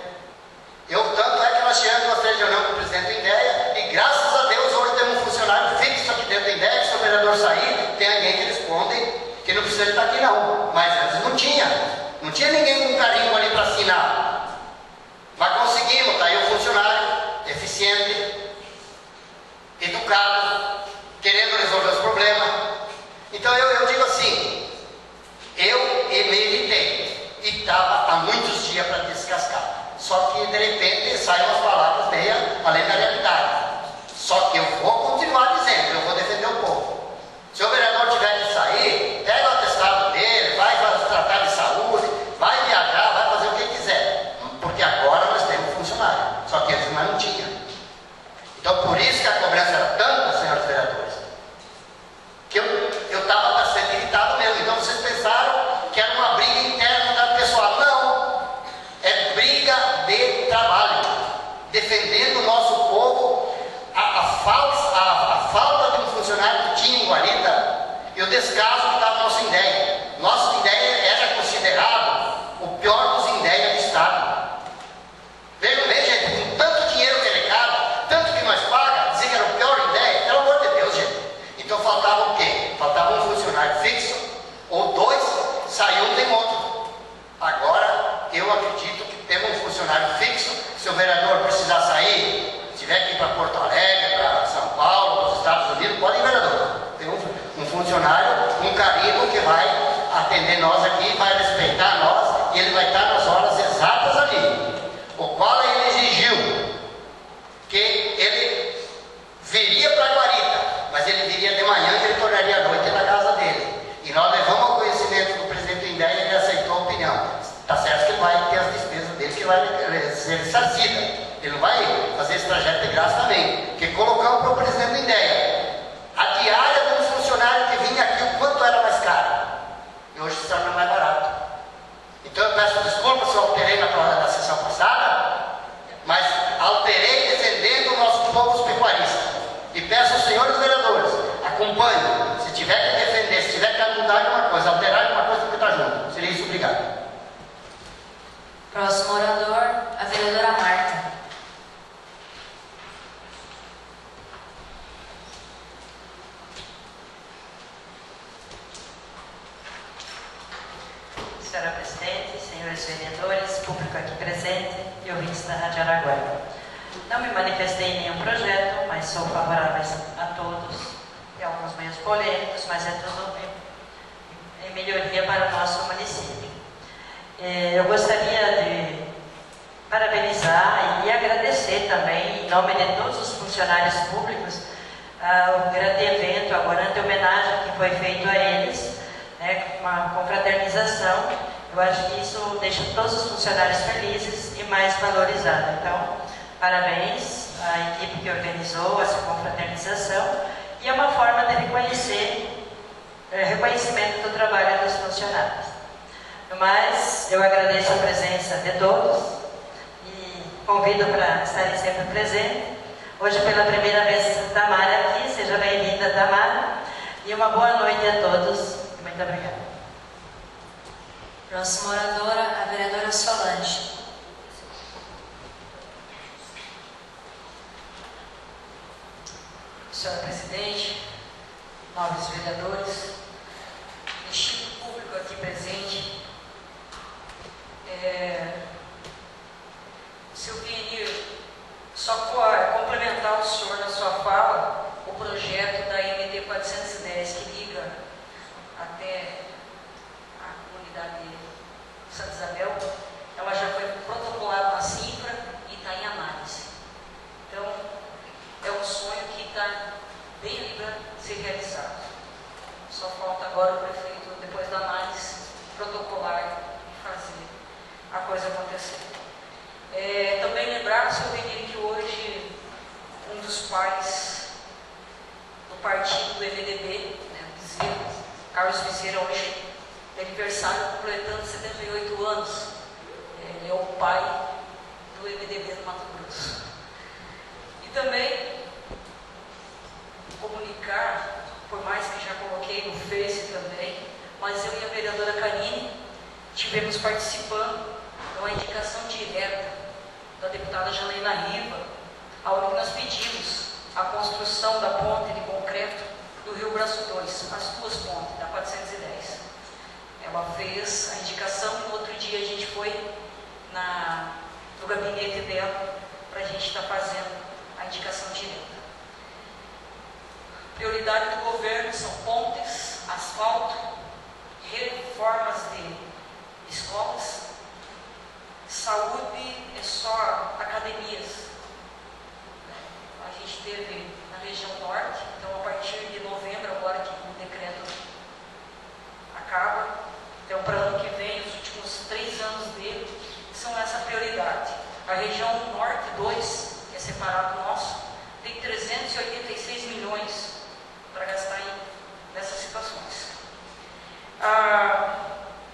Tanto é que nós tivemos uma reunião com o presidente do INDEA e graças a Deus hoje temos um funcionário fixo aqui dentro do INDEA, que se o vereador sair, tem alguém que responde que não precisa estar aqui não. Mas antes não tinha. Não tinha ninguém com carimbo ali para assinar. Mas conseguimos, está aí o funcionário, eficiente, educado, querendo resolver os problemas. Então eu digo assim, eu me irritei e estava há muitos dias para descascar. Só que de repente saem umas palavras meio além da realidade. Só que eu vou continuar dizendo, eu vou defender o povo. Se o vereador tiver que sair, pega o atestado dele, vai tratar de saúde, vai viajar, vai fazer o que quiser. Porque agora nós temos funcionário. Só que antes nós não tinha. Então por isso que a cobrança era tanta, senhores vereadores, que eu estava bastante irritado mesmo. Então vocês pensaram que era uma briga interna da pessoal. Não, é briga de trabalho, defendendo o nosso povo, a falta de um funcionário que tinha em Guarita e o descaso que estava no nosso INDEA. Nosso INDEA era considerado o pior dos INDEA do Estado. Vejam bem, gente, com tanto dinheiro que é legado, tanto que nós pagamos, dizer que era o pior INDEA, pelo amor de Deus, gente. Então faltava o quê? Faltava um funcionário fixo, ou dois, saiu um tem outro. Agora, eu acredito que temos um funcionário fixo. Se o vereador precisar sair, tiver que ir para Porto Alegre, para São Paulo, para os Estados Unidos, pode ir, vereador. Tem um funcionário, um carimbo que vai atender nós aqui, vai respeitar nós, e ele vai estar nas horas exatas vai ser ressarcida. Ele não vai fazer esse trajeto de graça também. Porque colocar o próprio presidente em ideia. A diária de um funcionário que vinha aqui, o quanto era mais caro. E hoje se torna mais barato. Então eu peço desculpas se eu alterei na sessão passada, mas alterei defendendo o nosso povo pecuarista. E peço aos senhores vereadores, acompanhem. Se tiver que defender, se tiver que mudar alguma coisa, alterar alguma coisa, porque está junto. Seria isso, obrigado. Próximo orador, a vereadora Marta. Senhora Presidente, senhores vereadores, público aqui presente e ouvintes da Rádio Araguaia. Não me manifestei em nenhum projeto, mas sou favorável a todos. Tem alguns meios polêmicos, mas é tudo em melhoria para o nosso município. Eu gostaria de parabenizar e agradecer também, em nome de todos os funcionários públicos, o grande evento, a grande homenagem que foi feito a eles, né, uma confraternização. Eu acho que isso deixa todos os funcionários felizes e mais valorizados. Então, parabéns à equipe que organizou essa confraternização e é uma forma de reconhecimento do trabalho dos funcionários. Mas eu agradeço a presença de todos e convido para estarem sempre presentes. Hoje, pela primeira vez, Tamara aqui. Seja bem-vinda, Tamara. E uma boa noite a todos. Muito obrigada. Próxima oradora, a vereadora Solange. Senhora Presidente, nobres vereadores, distinto público aqui presente, se eu vir só complementar o senhor na sua fala, o projeto da MD 410 que liga até a comunidade de Santa Isabel, ela já foi protocolada na cifra e está em análise. Então, é um sonho que está bem ali para ser realizado. Só falta agora o prefeito, depois da análise, protocolar e fazer a coisa acontecer. Também lembrar, seu Benir, que hoje um dos pais do partido do MDB, né, Carlos Vizeira, hoje é aniversário, completando 78 anos. Ele é o pai do MDB do Mato Grosso. E também comunicar, por mais que já coloquei no Face também, mas eu e a vereadora Karine estivemos participando de uma indicação direta da deputada Janaína Riva, onde nós pedimos a construção da ponte de concreto do Rio Braço 2, as duas pontes, da 410. Ela fez a indicação e no outro dia a gente foi no gabinete dela para a gente estar fazendo a indicação direta. Prioridade do governo são pontes, asfalto, reformas de escolas, saúde é só academias. A gente teve na região norte, então a partir de novembro, agora que o decreto acaba, então para o ano que vem, os últimos 3 anos dele, são essa prioridade. A região norte 2, que é separado nosso, tem 386 milhões para gastar nessas situações.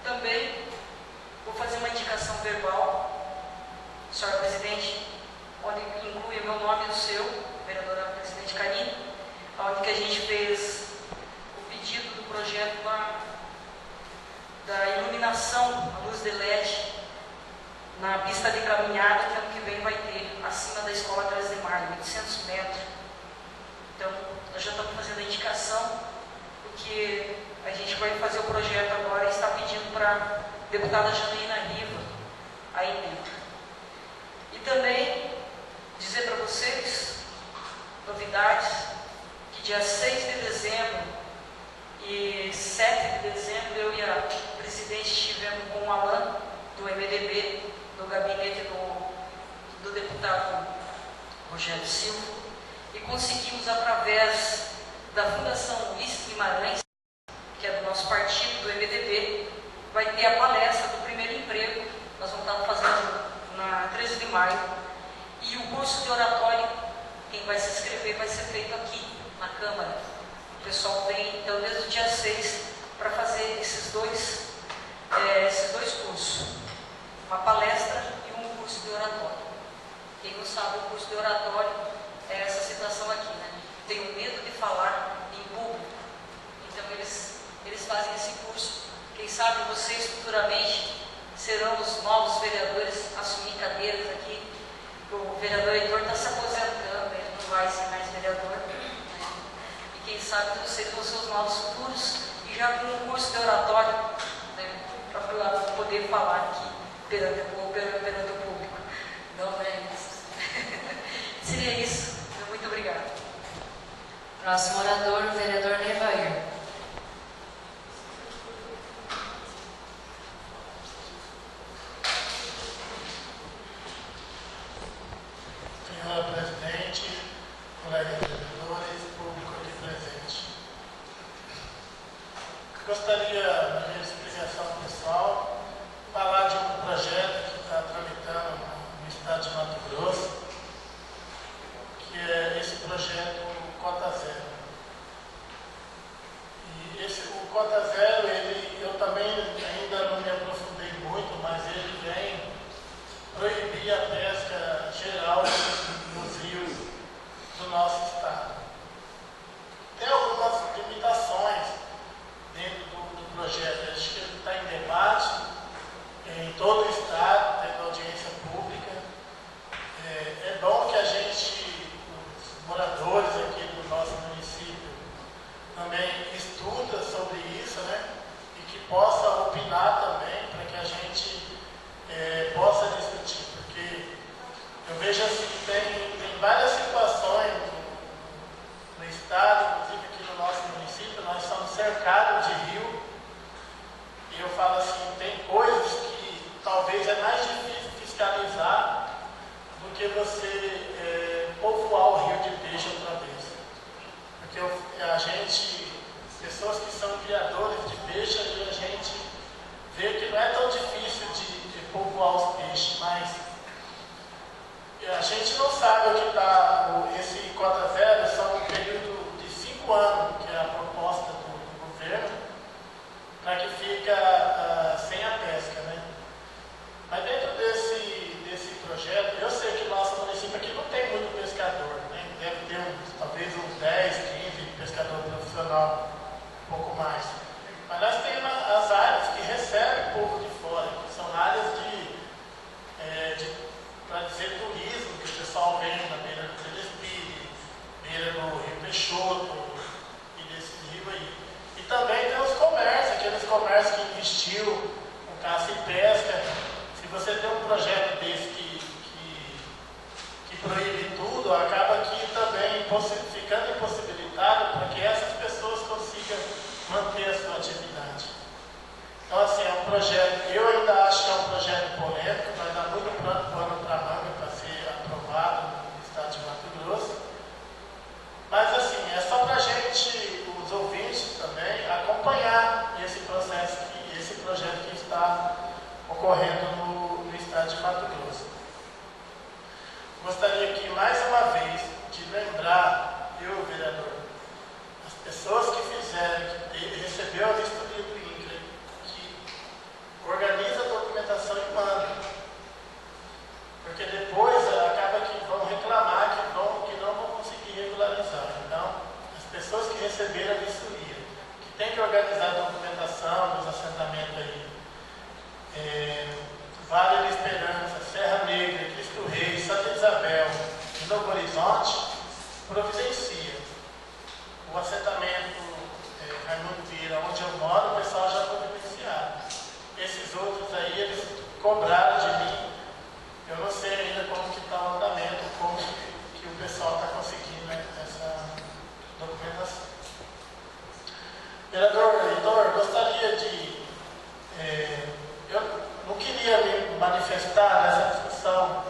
Também vou fazer uma indicação verbal, senhora Presidente, onde inclui o meu nome e o seu, vereadora Presidente Karine, onde que a gente fez o pedido do projeto da iluminação, a luz de LED, na pista de caminhada, que ano que vem vai ter, acima da Escola 3 de Maio, 800 metros. Então, nós já estamos fazendo a indicação, porque a gente vai fazer o projeto agora e está pedindo para a deputada Janaína Riva a emenda. E também dizer para vocês, novidades, que dia 6 de dezembro e 7 de dezembro eu e a presidente estivemos com o Alan, do MDB, no gabinete do deputado Rogério Silva, e conseguimos, através da Fundação Luiz Guimarães, que é do nosso partido, do MDB, vai ter a palestra do primeiro emprego. Nós vamos estar fazendo maio. E o curso de oratório, quem vai se inscrever vai ser feito aqui, na Câmara. O pessoal vem, então, desde o dia 6 para fazer esses dois cursos. Uma palestra e um curso de oratório. Quem não sabe, o curso de oratório é essa citação aqui, né? Tenho medo de falar em público. Então, eles fazem esse curso. Quem sabe vocês futuramente serão os novos vereadores a assumir cadeiras aqui. O vereador Heitor está se aposentando, ele não vai ser mais vereador. Né? E quem sabe vocês vão ser os novos futuros e já com um curso de oratório, né? Para poder falar aqui perante o público. Não, né? Seria isso. Muito obrigada. Próximo orador, o vereador Nevair. Senhora presidente, colegas vereadores, público aqui presente. Gostaria, na minha explicação pessoal, falar de um projeto que está tramitando no estado de Mato Grosso, que é esse projeto Cota Zero. E o Cota Zero, eu também ainda não me aprofundei muito, mas ele vem proibir a pesca geral nos rios do nosso estado. Tem algumas limitações dentro do projeto. Acho que ele está em debate em todo o estado, tendo audiência pública. É bom que a gente, os moradores aqui do nosso município, também estuda sobre isso, né? E que possa opinar também, para que a gente possa discutir, porque eu vejo assim, tem várias situações no estado, inclusive aqui no nosso município, nós somos cercados de rio, e eu falo assim, tem coisas que talvez é mais difícil fiscalizar do que você povoar o rio de peixe outra vez. Porque a gente, pessoas que são criadores de peixe, a gente vê que não é tão difícil de povoar os peixes, mas a gente não sabe o que está. Esse Cota Zero são um período de 5 anos, que é a proposta do governo, para que fica sem a pesca, né? Mas dentro desse projeto, eu sei que o nosso município aqui não tem muito pescador, né? Deve ter talvez uns 10, 15 pescador profissional, um pouco mais. Mas nós temos as áreas que recebem povo de fora, que são áreas para dizer, turismo, que o pessoal vem na beira do Telespire, beira do Rio Peixoto e desses rios aí. E também tem os comércios, aqueles comércios que investiu com caça e pesca. Se você tem um projeto desse que proíbe tudo, acaba aqui também ficando impossibilitado para que essas pessoas consigam manter a sua atividade. Então, assim, é um projeto, eu ainda acho que é um projeto polêmico, vai dar muito pano para manga para ser aprovado no estado de Mato Grosso. Mas, assim, é só para a gente, os ouvintes também, acompanhar esse processo, esse projeto que está ocorrendo no estado de Mato Grosso. Gostaria aqui, mais uma vez, de lembrar, vereador, as pessoas que fizeram, que recebeu a vistoria do INCRA, que organiza a documentação e manda. Porque depois acaba que vão reclamar que não vão conseguir regularizar. Então, as pessoas que receberam a vistoria, que tem que organizar a documentação dos assentamentos aí, Vale da Esperança, Serra Negra, Cristo Rei, Santa Isabel e Novo Horizonte, providencia. O assentamento Raimundo Vieira, onde eu moro, o pessoal já providenciaram. Esses outros aí, eles cobraram de mim. Eu não sei ainda como que está o andamento, como que o pessoal está conseguindo essa documentação. Vereador Heitor, gostaria de... eu não queria me manifestar nessa discussão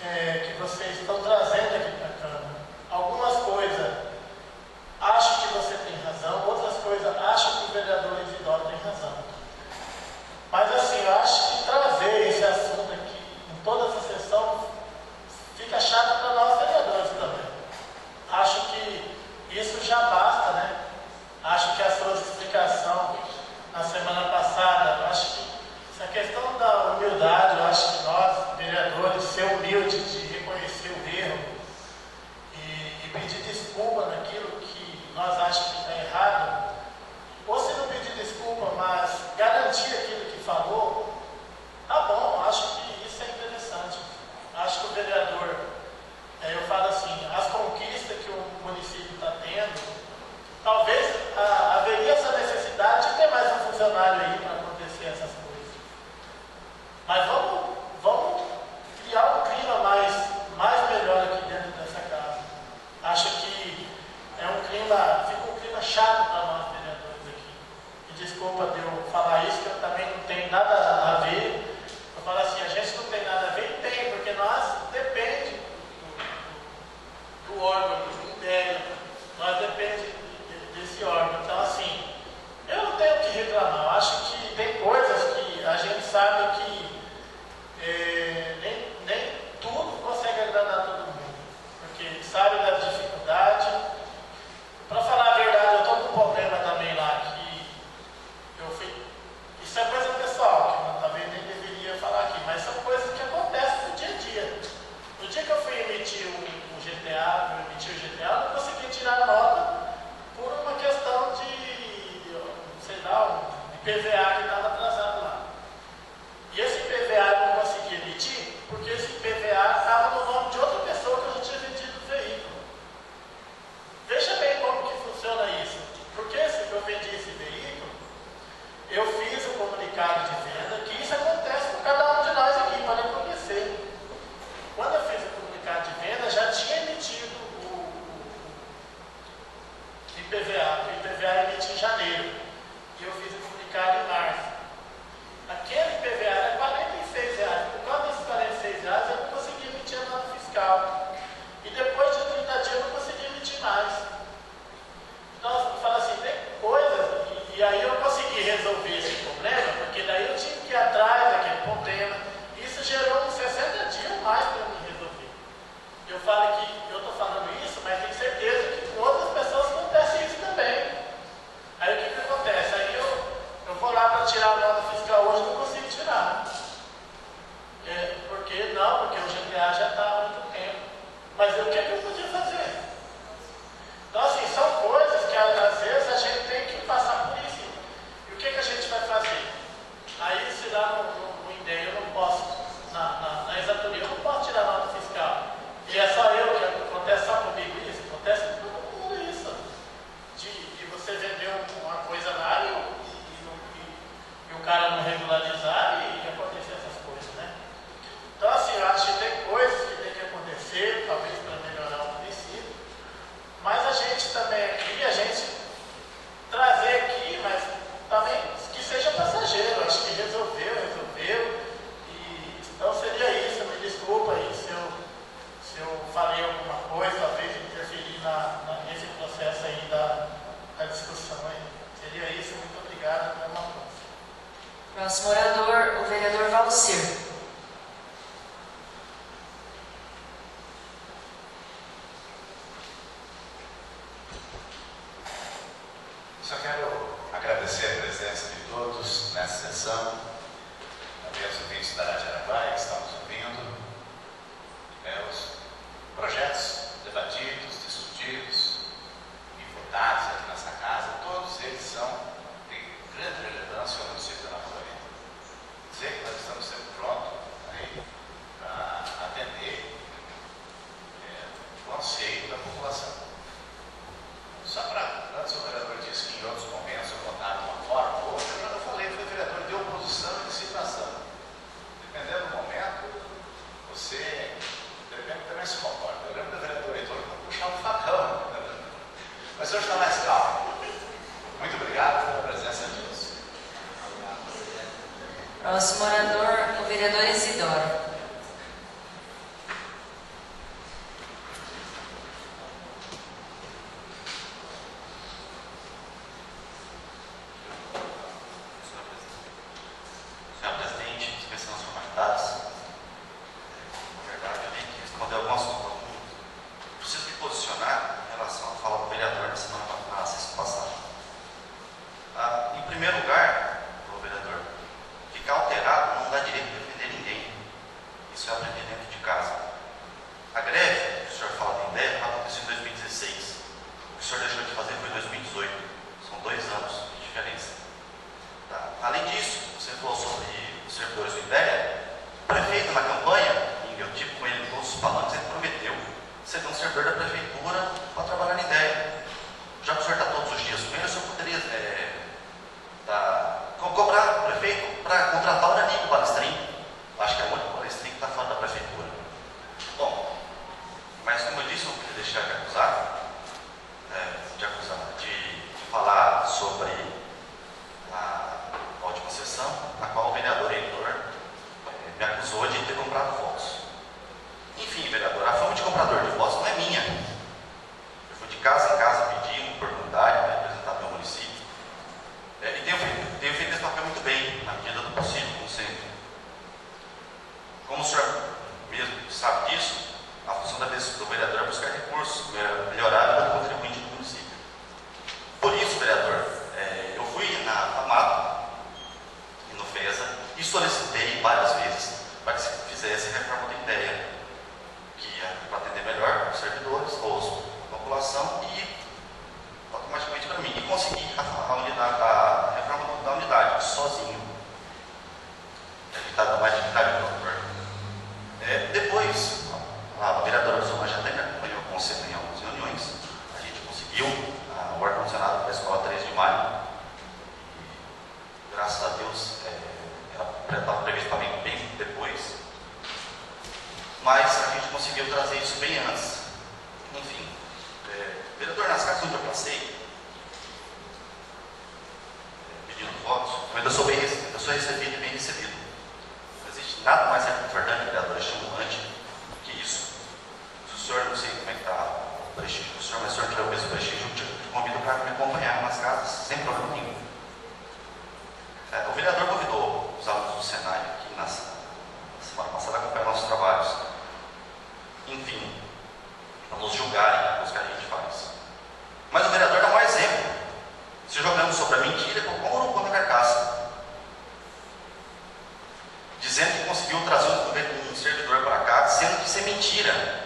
que vocês estão trazendo aqui para a Câmara. Algumas coisas acho que você tem razão, outras coisas acho que o vereador Isidoro tem razão. Mas assim, eu acho que trazer esse assunto aqui em todas as humilde de reconhecer o erro e pedir desculpa naquilo que nós achamos que está errado, ou se não pedir desculpa, mas garantir aquilo que falou, tá bom, acho que isso é interessante. Acho que o vereador, eu falo assim, as conquistas que o município está tendo, talvez haveria essa necessidade de ter mais um funcionário aí para acontecer essas coisas. Mas vamos criar um clima mais melhor aqui dentro dessa casa. Acho que fica um clima chato para nós vereadores aqui. E desculpa de eu falar isso, que eu também não tenho nada a ver. Eu falo assim, a gente não tem nada a ver, e tem, porque nós depende do órgão, do ministério, nós depende desse órgão. Então, assim, eu não tenho o que reclamar. Eu acho que tem coisas que a gente sabe que nem tudo consegue agradar todo mundo, porque sabe da dificuldade. Para falar a verdade, eu estou com um problema também lá, que isso é coisa pessoal, que eu talvez nem deveria falar aqui, mas são coisas que acontecem no dia a dia. No dia que eu fui emitir o GTA, eu não consegui tirar nota por uma questão de, sei lá, um IPVA que estava atrasado lá. E esse IPVA eu não consegui emitir porque esse IPVA estava no nome de outra pessoa que eu já tinha vendido o veículo. Veja bem como que funciona isso. Porque eu vendi esse veículo, eu fiz o comunicado de venda, que isso acontece com cada um de nós aqui, pode acontecer. Quando eu fiz o comunicado de venda, já tinha emitido o IPVA. O IPVA emite em janeiro. E eu fiz o comunicado em março. Aquele IPVA era R$46. Por causa desses R$46, eu não consegui emitir a nota fiscal. E depois de 30 dias, eu não consegui emitir mais. Então, eu falo assim, tem coisas, e aí eu consegui resolver esse problema, porque daí eu tive que ir atrás daquele problema. Isso gerou uns 60 dias mais para me resolver. Eu falo que eu estou falando isso, mas tenho certeza que com outras pessoas acontece isso também. Aí o que acontece? Aí eu vou lá para tirar a nota fiscal hoje, não consigo tirar. Porque o GTA já está há muito tempo. Mas o que eu podia fazer? Então, assim, são coisas que às vezes a gente tem que passar por isso. E o que a gente vai fazer? Aí, se lá no INDE eu não posso, na exatoria, eu não posso tirar nota fiscal. E é só eu que acontece só comigo isso? Acontece com todo mundo isso. De você vender uma coisa lá e o cara não regularizar e acontecer essas coisas, né? Então, assim, eu acho que tem coisas que tem que acontecer, talvez para melhorar o município, mas a gente também aqui, a gente trazer aqui, mas também que seja passageiro. Acho que resolveu. Então seria isso. Me desculpa aí se eu falei alguma coisa, talvez interferir nesse processo aí da discussão aí. Seria isso. Muito obrigado. Até uma próxima. Próximo orador, o vereador Valcir. Só quero agradecer a presença de todos nessa sessão, também aos ouvintes da Rádio Araguaia que estão nos ouvindo, os projetos debatidos, discutidos e votados aqui nessa casa, todos eles têm grande relevância ao município da Nova Florida. Dizer que nós estamos sempre prontos para atender o anseio da população. Só para, antes o vereador disse que em outros momentos eu votava de uma forma ou outra, eu falei que foi vereador de oposição e de situação. Dependendo do momento, você de repente também se comporta. Eu lembro do vereador Heitor que puxava um facão. Mas hoje está mais calmo. Muito obrigado pela presença de todos. Próximo orador, o vereador Isidoro. Senhor presidente, inspeção das formalidades. Na verdade, eu tenho que responder algumas coisas. Preciso me posicionar em relação à fala do vereador na sessão passada. Em primeiro lugar, vereador, ficar alterado não dá direito de defender ninguém. Isso é aprender dentro de casa. Depois, a vereadora Zuma já até me acompanhou com você em algumas reuniões, a gente conseguiu o ar-condicionado para a escola 3 de maio. E, graças a Deus, estava previsto para mim bem depois, mas a gente conseguiu trazer isso bem antes. Enfim, vereador, nas casas onde eu passei, pedindo votos, eu ainda sou recebido e bem recebido. Não existe nada mais reconfortante, vereador, estimulante que isso. Se o senhor, não sei como é que está o prestígio do senhor, mas se o senhor tiver o mesmo prestígio, eu te convido para me acompanhar nas casas, sem problema nenhum. O vereador convidou os alunos do Senai aqui na semana passada a acompanhar nossos trabalhos. Enfim, para nos julgarem os que a gente faz. Mas o vereador dá um exemplo, se jogando sobre a mentira como contra a carcaça, dizendo que conseguiu trazer um servidor para cá, sendo que isso é mentira.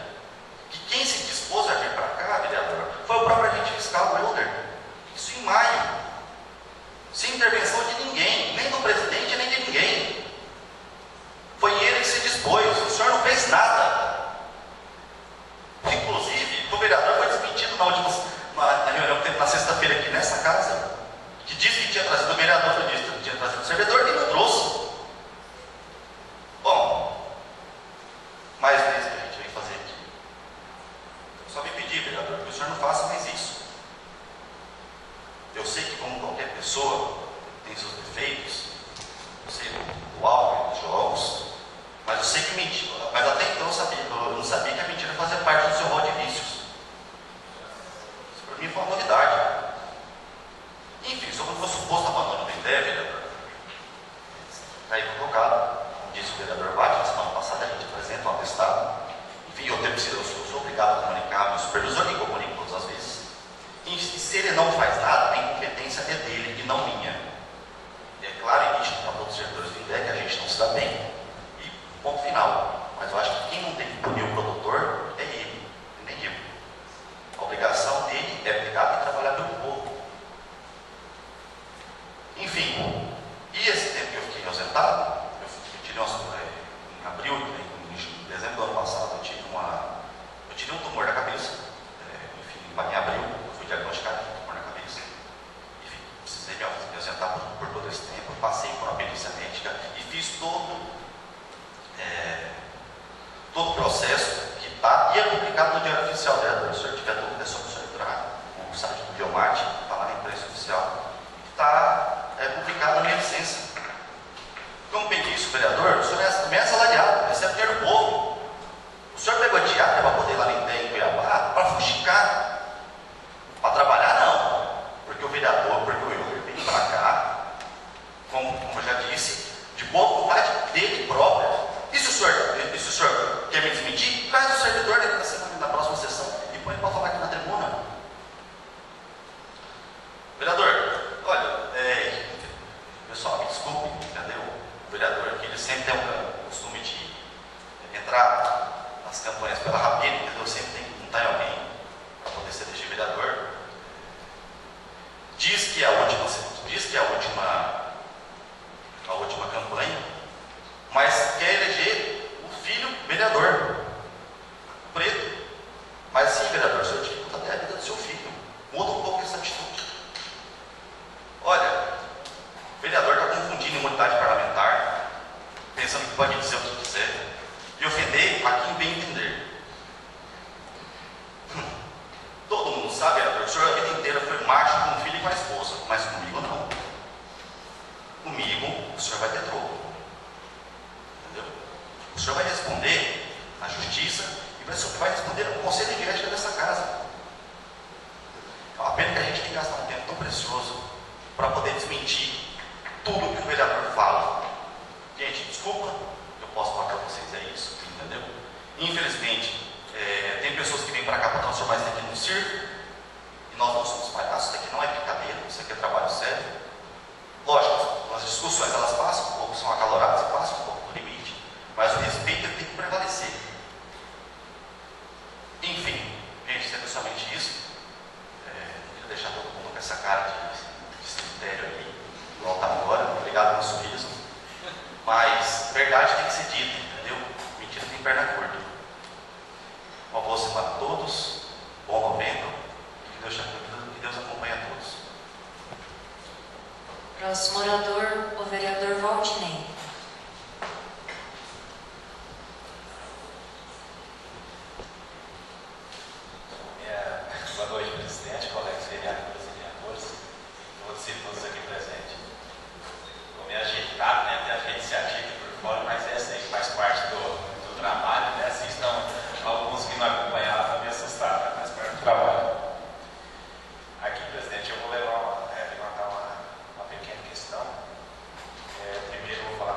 Que quem se dispôs a vir para cá, vereador, foi o próprio agente fiscal, o Helder. Isso em maio. Sem intervenção de ninguém, nem do presidente, nem de ninguém. Foi ele que se dispôs, o senhor não fez nada. Inclusive, o vereador foi desmentido na reunião que teve na sexta-feira aqui nessa casa, que disse que tinha trazido o vereador, disse que tinha trazido o servidor e não trouxe. Bom, mais vezes que a gente vem fazer aqui. Eu só me pedir, vereador, que o senhor não faça mais isso. Eu sei que, como qualquer pessoa, tem seus defeitos, eu sei do álcool e dos jogos, mas eu sei que mentira. Mas até então eu não sabia que a mentira fazia parte do seu rol de vícios. Isso para mim foi uma novidade. Enfim, sobre o meu suposto abandono da ideia, vereador, está aí colocado. Como disse o vereador Bate, na semana passada a gente apresenta um atestado. Enfim, eu sou obrigado a comunicar, meu supervisor me comunica todas as vezes. E se ele não faz nada, a incompetência é dele e não minha. E é claro e nítido para todos os servidores do INDEC que a gente não se dá bem. E ponto final. Mas eu acho que quem não tem que punir o produtor é ele, e nem eu. A obrigação dele é pegar e trabalhar pelo povo. Enfim, e esse tempo que eu fiquei ausentado, eu tirei em abril, em dezembro do ano passado, eu tirei um tumor da cabeça. Enfim, em abril, fui diagnosticado com tumor na cabeça. Enfim, precisei me ausentar por todo esse tempo. Passei por uma perícia médica e fiz todo o processo que está e é publicado no Diário Oficial, vereador. Se o senhor tiver dúvida, é só o senhor entrar no site do Biomarte, está lá na imprensa oficial. Está publicado na minha licença. Como bem disse o vereador, o senhor também é assalariado, recebe dinheiro do povo. O senhor pegou a diária para poder ir lá em Cuiabá para fuxicar. Para trabalhar, não. Porque o vereador, porque o Helder vem para cá, como eu já disse, de boa vontade dele próprio. E se o senhor quer me desmentir, traz o servidor daqui da semana, na próxima sessão, e põe para falar aqui na tribuna. Vereador, olha, pessoal, me desculpe, entendeu? O vereador aqui, ele sempre tem o costume de entrar nas campanhas pela rapina, entendeu? Sempre tem que montar em alguém para poder ser eleger vereador. Diz que a última campanha, mas quer eleger o filho vereador, o preto. Mas sim, vereador, o senhor dificulta até a vida do seu filho. Muda um pouco essa atitude. Olha, o vereador está confundindo imunidade parlamentar, pensando que pode dizer o que quiser, e ofender a quem bem entender. Todo mundo sabe, vereador, que o senhor a vida inteira foi macho com o filho e com a esposa, mas comigo não. Comigo, o senhor vai ter troco. Entendeu? O senhor vai responder na justiça e vai responder no conselho de ética dessa casa. É uma pena que a gente tem que gastar um tempo tão precioso para poder desmentir tudo que o vereador fala. Gente, desculpa, eu posso falar para vocês, é isso, entendeu? Infelizmente, tem pessoas que vêm para cá para transformar isso aqui num circo, e nós não somos palhaços, isso aqui não é brincadeira, isso aqui é trabalho sério. Lógico, as discussões elas passam um pouco, são acaloradas e passam um pouco do limite, mas o respeito tem que prevalecer. Enfim, gente, sendo somente isso, queria deixar todo mundo com essa cara de cemitério aí, igual está agora, obrigado pelo sorriso, mas verdade tem que ser dita, entendeu? Mentira tem que perna curta. Uma boa semana a todos, bom novembro, que Deus acompanhe a todos. Próximo orador, o vereador Valdinei. Boa noite, presidente, colegas vereadores e vereadoras, todos e todas aqui presentes. Estou me agitado, né? Tem a gente se agita por fora, mas essa aí faz parte do trabalho, né? Assim estão alguns que não acompanharam para me assustar, né? Faz parte do trabalho. Aqui, presidente, eu vou levantar uma pequena questão. Primeiro eu vou falar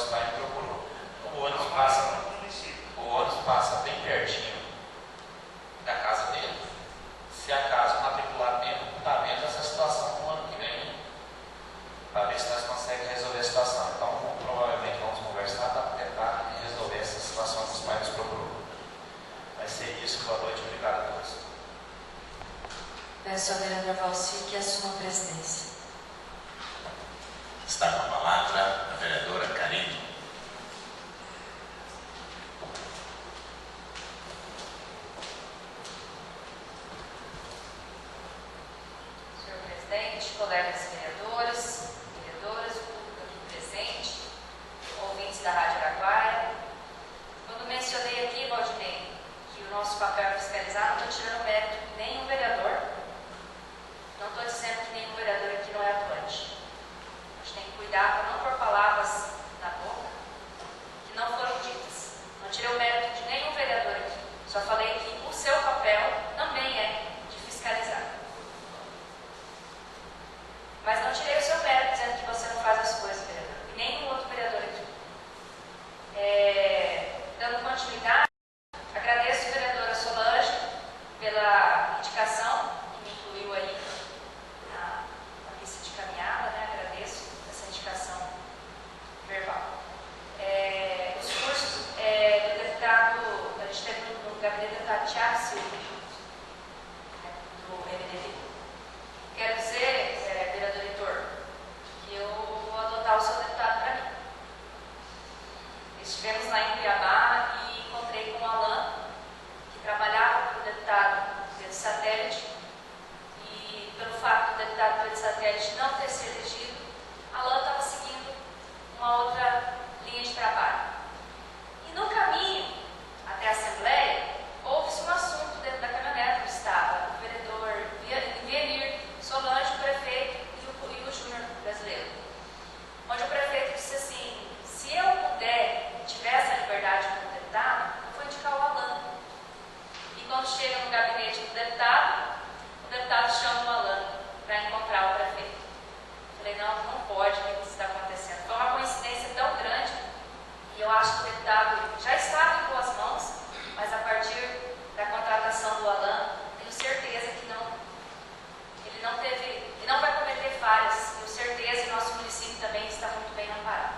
os pais me procurou. O ônibus passa bem pertinho da casa dele. Se acaso matricular dentro, está vendo essa situação no ano que vem, para ver se nós conseguimos resolver a situação. Então, provavelmente vamos conversar para tentar resolver essa situação que os pais nos procurou. Vai ser isso. Boa noite. Obrigado a todos. Peço ao vereador Valci que assuma a presidência. Está com a palavra a vereadora Karine. Senhor presidente, colegas vereadores, vereadoras, o público aqui presente, ouvintes da Rádio Araguaia. Quando mencionei aqui, Valdinei, que o nosso papel é fiscalizar, não estou tirando mérito de nenhum vereador, não estou dizendo que nenhum vereador aqui não é atuante. A gente tem que cuidar para não pôr palavras na boca que não foram ditas. Não tirei o mérito de nenhum vereador aqui, só falei que o seu papel também é de fiscalizar. Mas não tirei o seu mérito dizendo que você não faz as coisas, vereador, e nenhum outro vereador aqui. Dando continuidade, agradeço a vereadora Solange pela indicação que me incluiu aí na lista de caminhada, né? Agradeço essa indicação verbal. Os cursos do deputado, a gente teve no gabinete do deputado Tiago Silva, né, do MDB. Quero dizer, vereador Heitor, que eu vou adotar o seu deputado para mim. Estivemos lá em Cuiabá e encontrei com o Alan, que trabalhava para o deputado Pedro Satélite, e pelo fato do deputado Pedro Satélite não ter se elegido, Alan estava seguindo uma outra linha de trabalho. E no caminho até a Assembleia, houve-se um assunto dentro da caminhonete onde estava o vereador Vienir, Solange, o prefeito e o Júnior brasileiro. Onde o prefeito disse assim: se eu puder, tiver essa liberdade como deputado, eu vou indicar o Alan. E quando chega no gabinete do deputado, o deputado chama o Alan para encontrar o prefeito. Falei, não pode, o que está acontecendo? Foi uma coincidência tão grande, e eu acho que o deputado já estava em boas mãos, mas a partir da contratação do Alan, tenho certeza que ele não vai cometer falhas, tenho certeza que o nosso município também está muito bem amparado.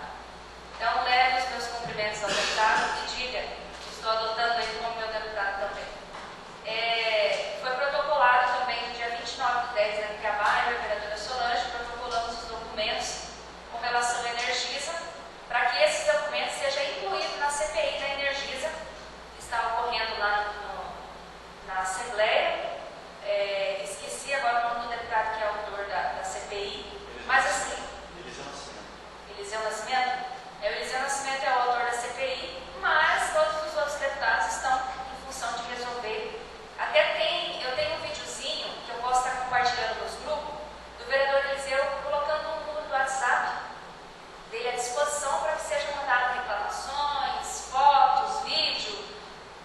Então, leve os meus cumprimentos ao deputado e diga que estou adotando ele como meu deputado também. Foi protocolado também no dia 29/10 em Cuiabá, eu e a vereadora Solange protocolamos os documentos com relação à Energisa, para que esses documentos sejam incluídos na CPI da Energisa, que está ocorrendo lá na Assembleia. Esqueci agora o nome do deputado que é autor da CPI, mas assim... Eliseu Nascimento? O Eliseu Nascimento é o autor da CPI, mas todos os outros deputados estão em função de resolver. Eu tenho um videozinho que eu posso estar compartilhando nos grupos, do vereador Eliseu colocando um número do WhatsApp dele à disposição para que sejam mandadas reclamações, fotos, vídeo.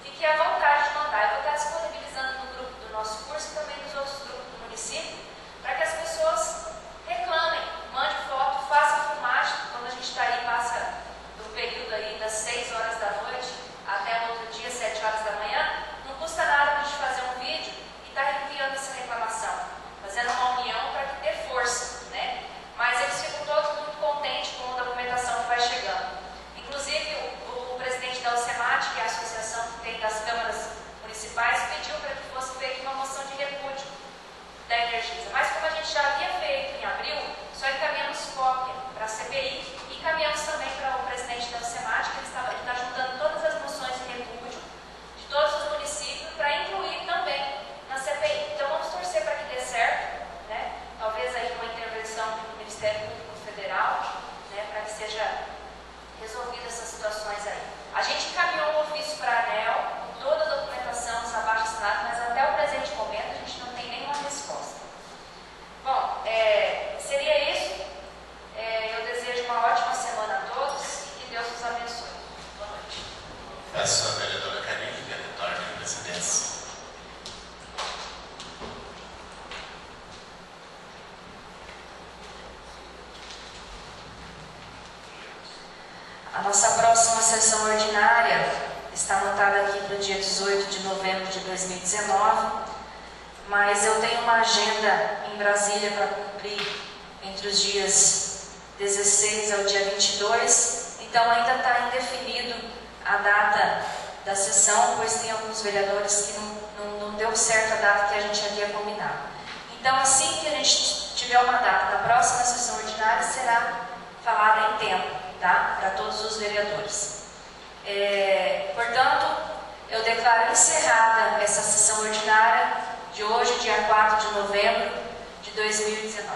Fique à vontade de mandar. Eu vou estar disponibilizando no grupo do nosso curso e também nos outros grupos do município, para que as pessoas reclamem, mande foto, faça filmagem. Quando a gente está aí, passa do período aí das 6 horas da noite até o outro dia, 7 horas da manhã, não custa nada a gente fazer um vídeo e estar enviando essa reclamação, fazendo uma união para que dê força, né? Mas eles ficam todos muito contentes com a documentação que vai chegando. Inclusive, o presidente da UCEMAT, que é a associação que tem das câmaras municipais, pediu para que fosse feita uma moção de repúdio da Energisa. Mas como a gente já havia feito em abril, só encaminhamos cópia para a CPI e encaminhamos também para o presidente da UCEMAT, que ele está juntando todas as moções de repúdio de todos os municípios para incluir também na CPI. Então vamos torcer para que dê certo, né? Talvez aí uma intervenção do Ministério Público Federal, né, para que seja resolvida essas situações aí. A gente encaminhou um ofício para a ANEL, toda a documentação, os abaixo-assinados, mas até o presente momento a gente não tem nenhuma resposta. Bom, seria isso. Eu desejo uma ótima semana a todos e que Deus os abençoe. Boa noite. Peço a vereadora Karine que retorne à presidência. A A nossa próxima sessão ordinária está anotada aqui para o dia 18 de novembro de 2019, mas eu tenho uma agenda em Brasília para cumprir entre os dias 16 ao dia 22, então ainda está indefinido a data da sessão, pois tem alguns vereadores que não deu certo a data que a gente havia combinado. Então, assim que a gente tiver uma data da próxima sessão ordinária, será falada em tempo, tá? Para todos os vereadores. Portanto, eu declaro encerrada essa sessão ordinária de hoje, dia 4 de novembro de 2019.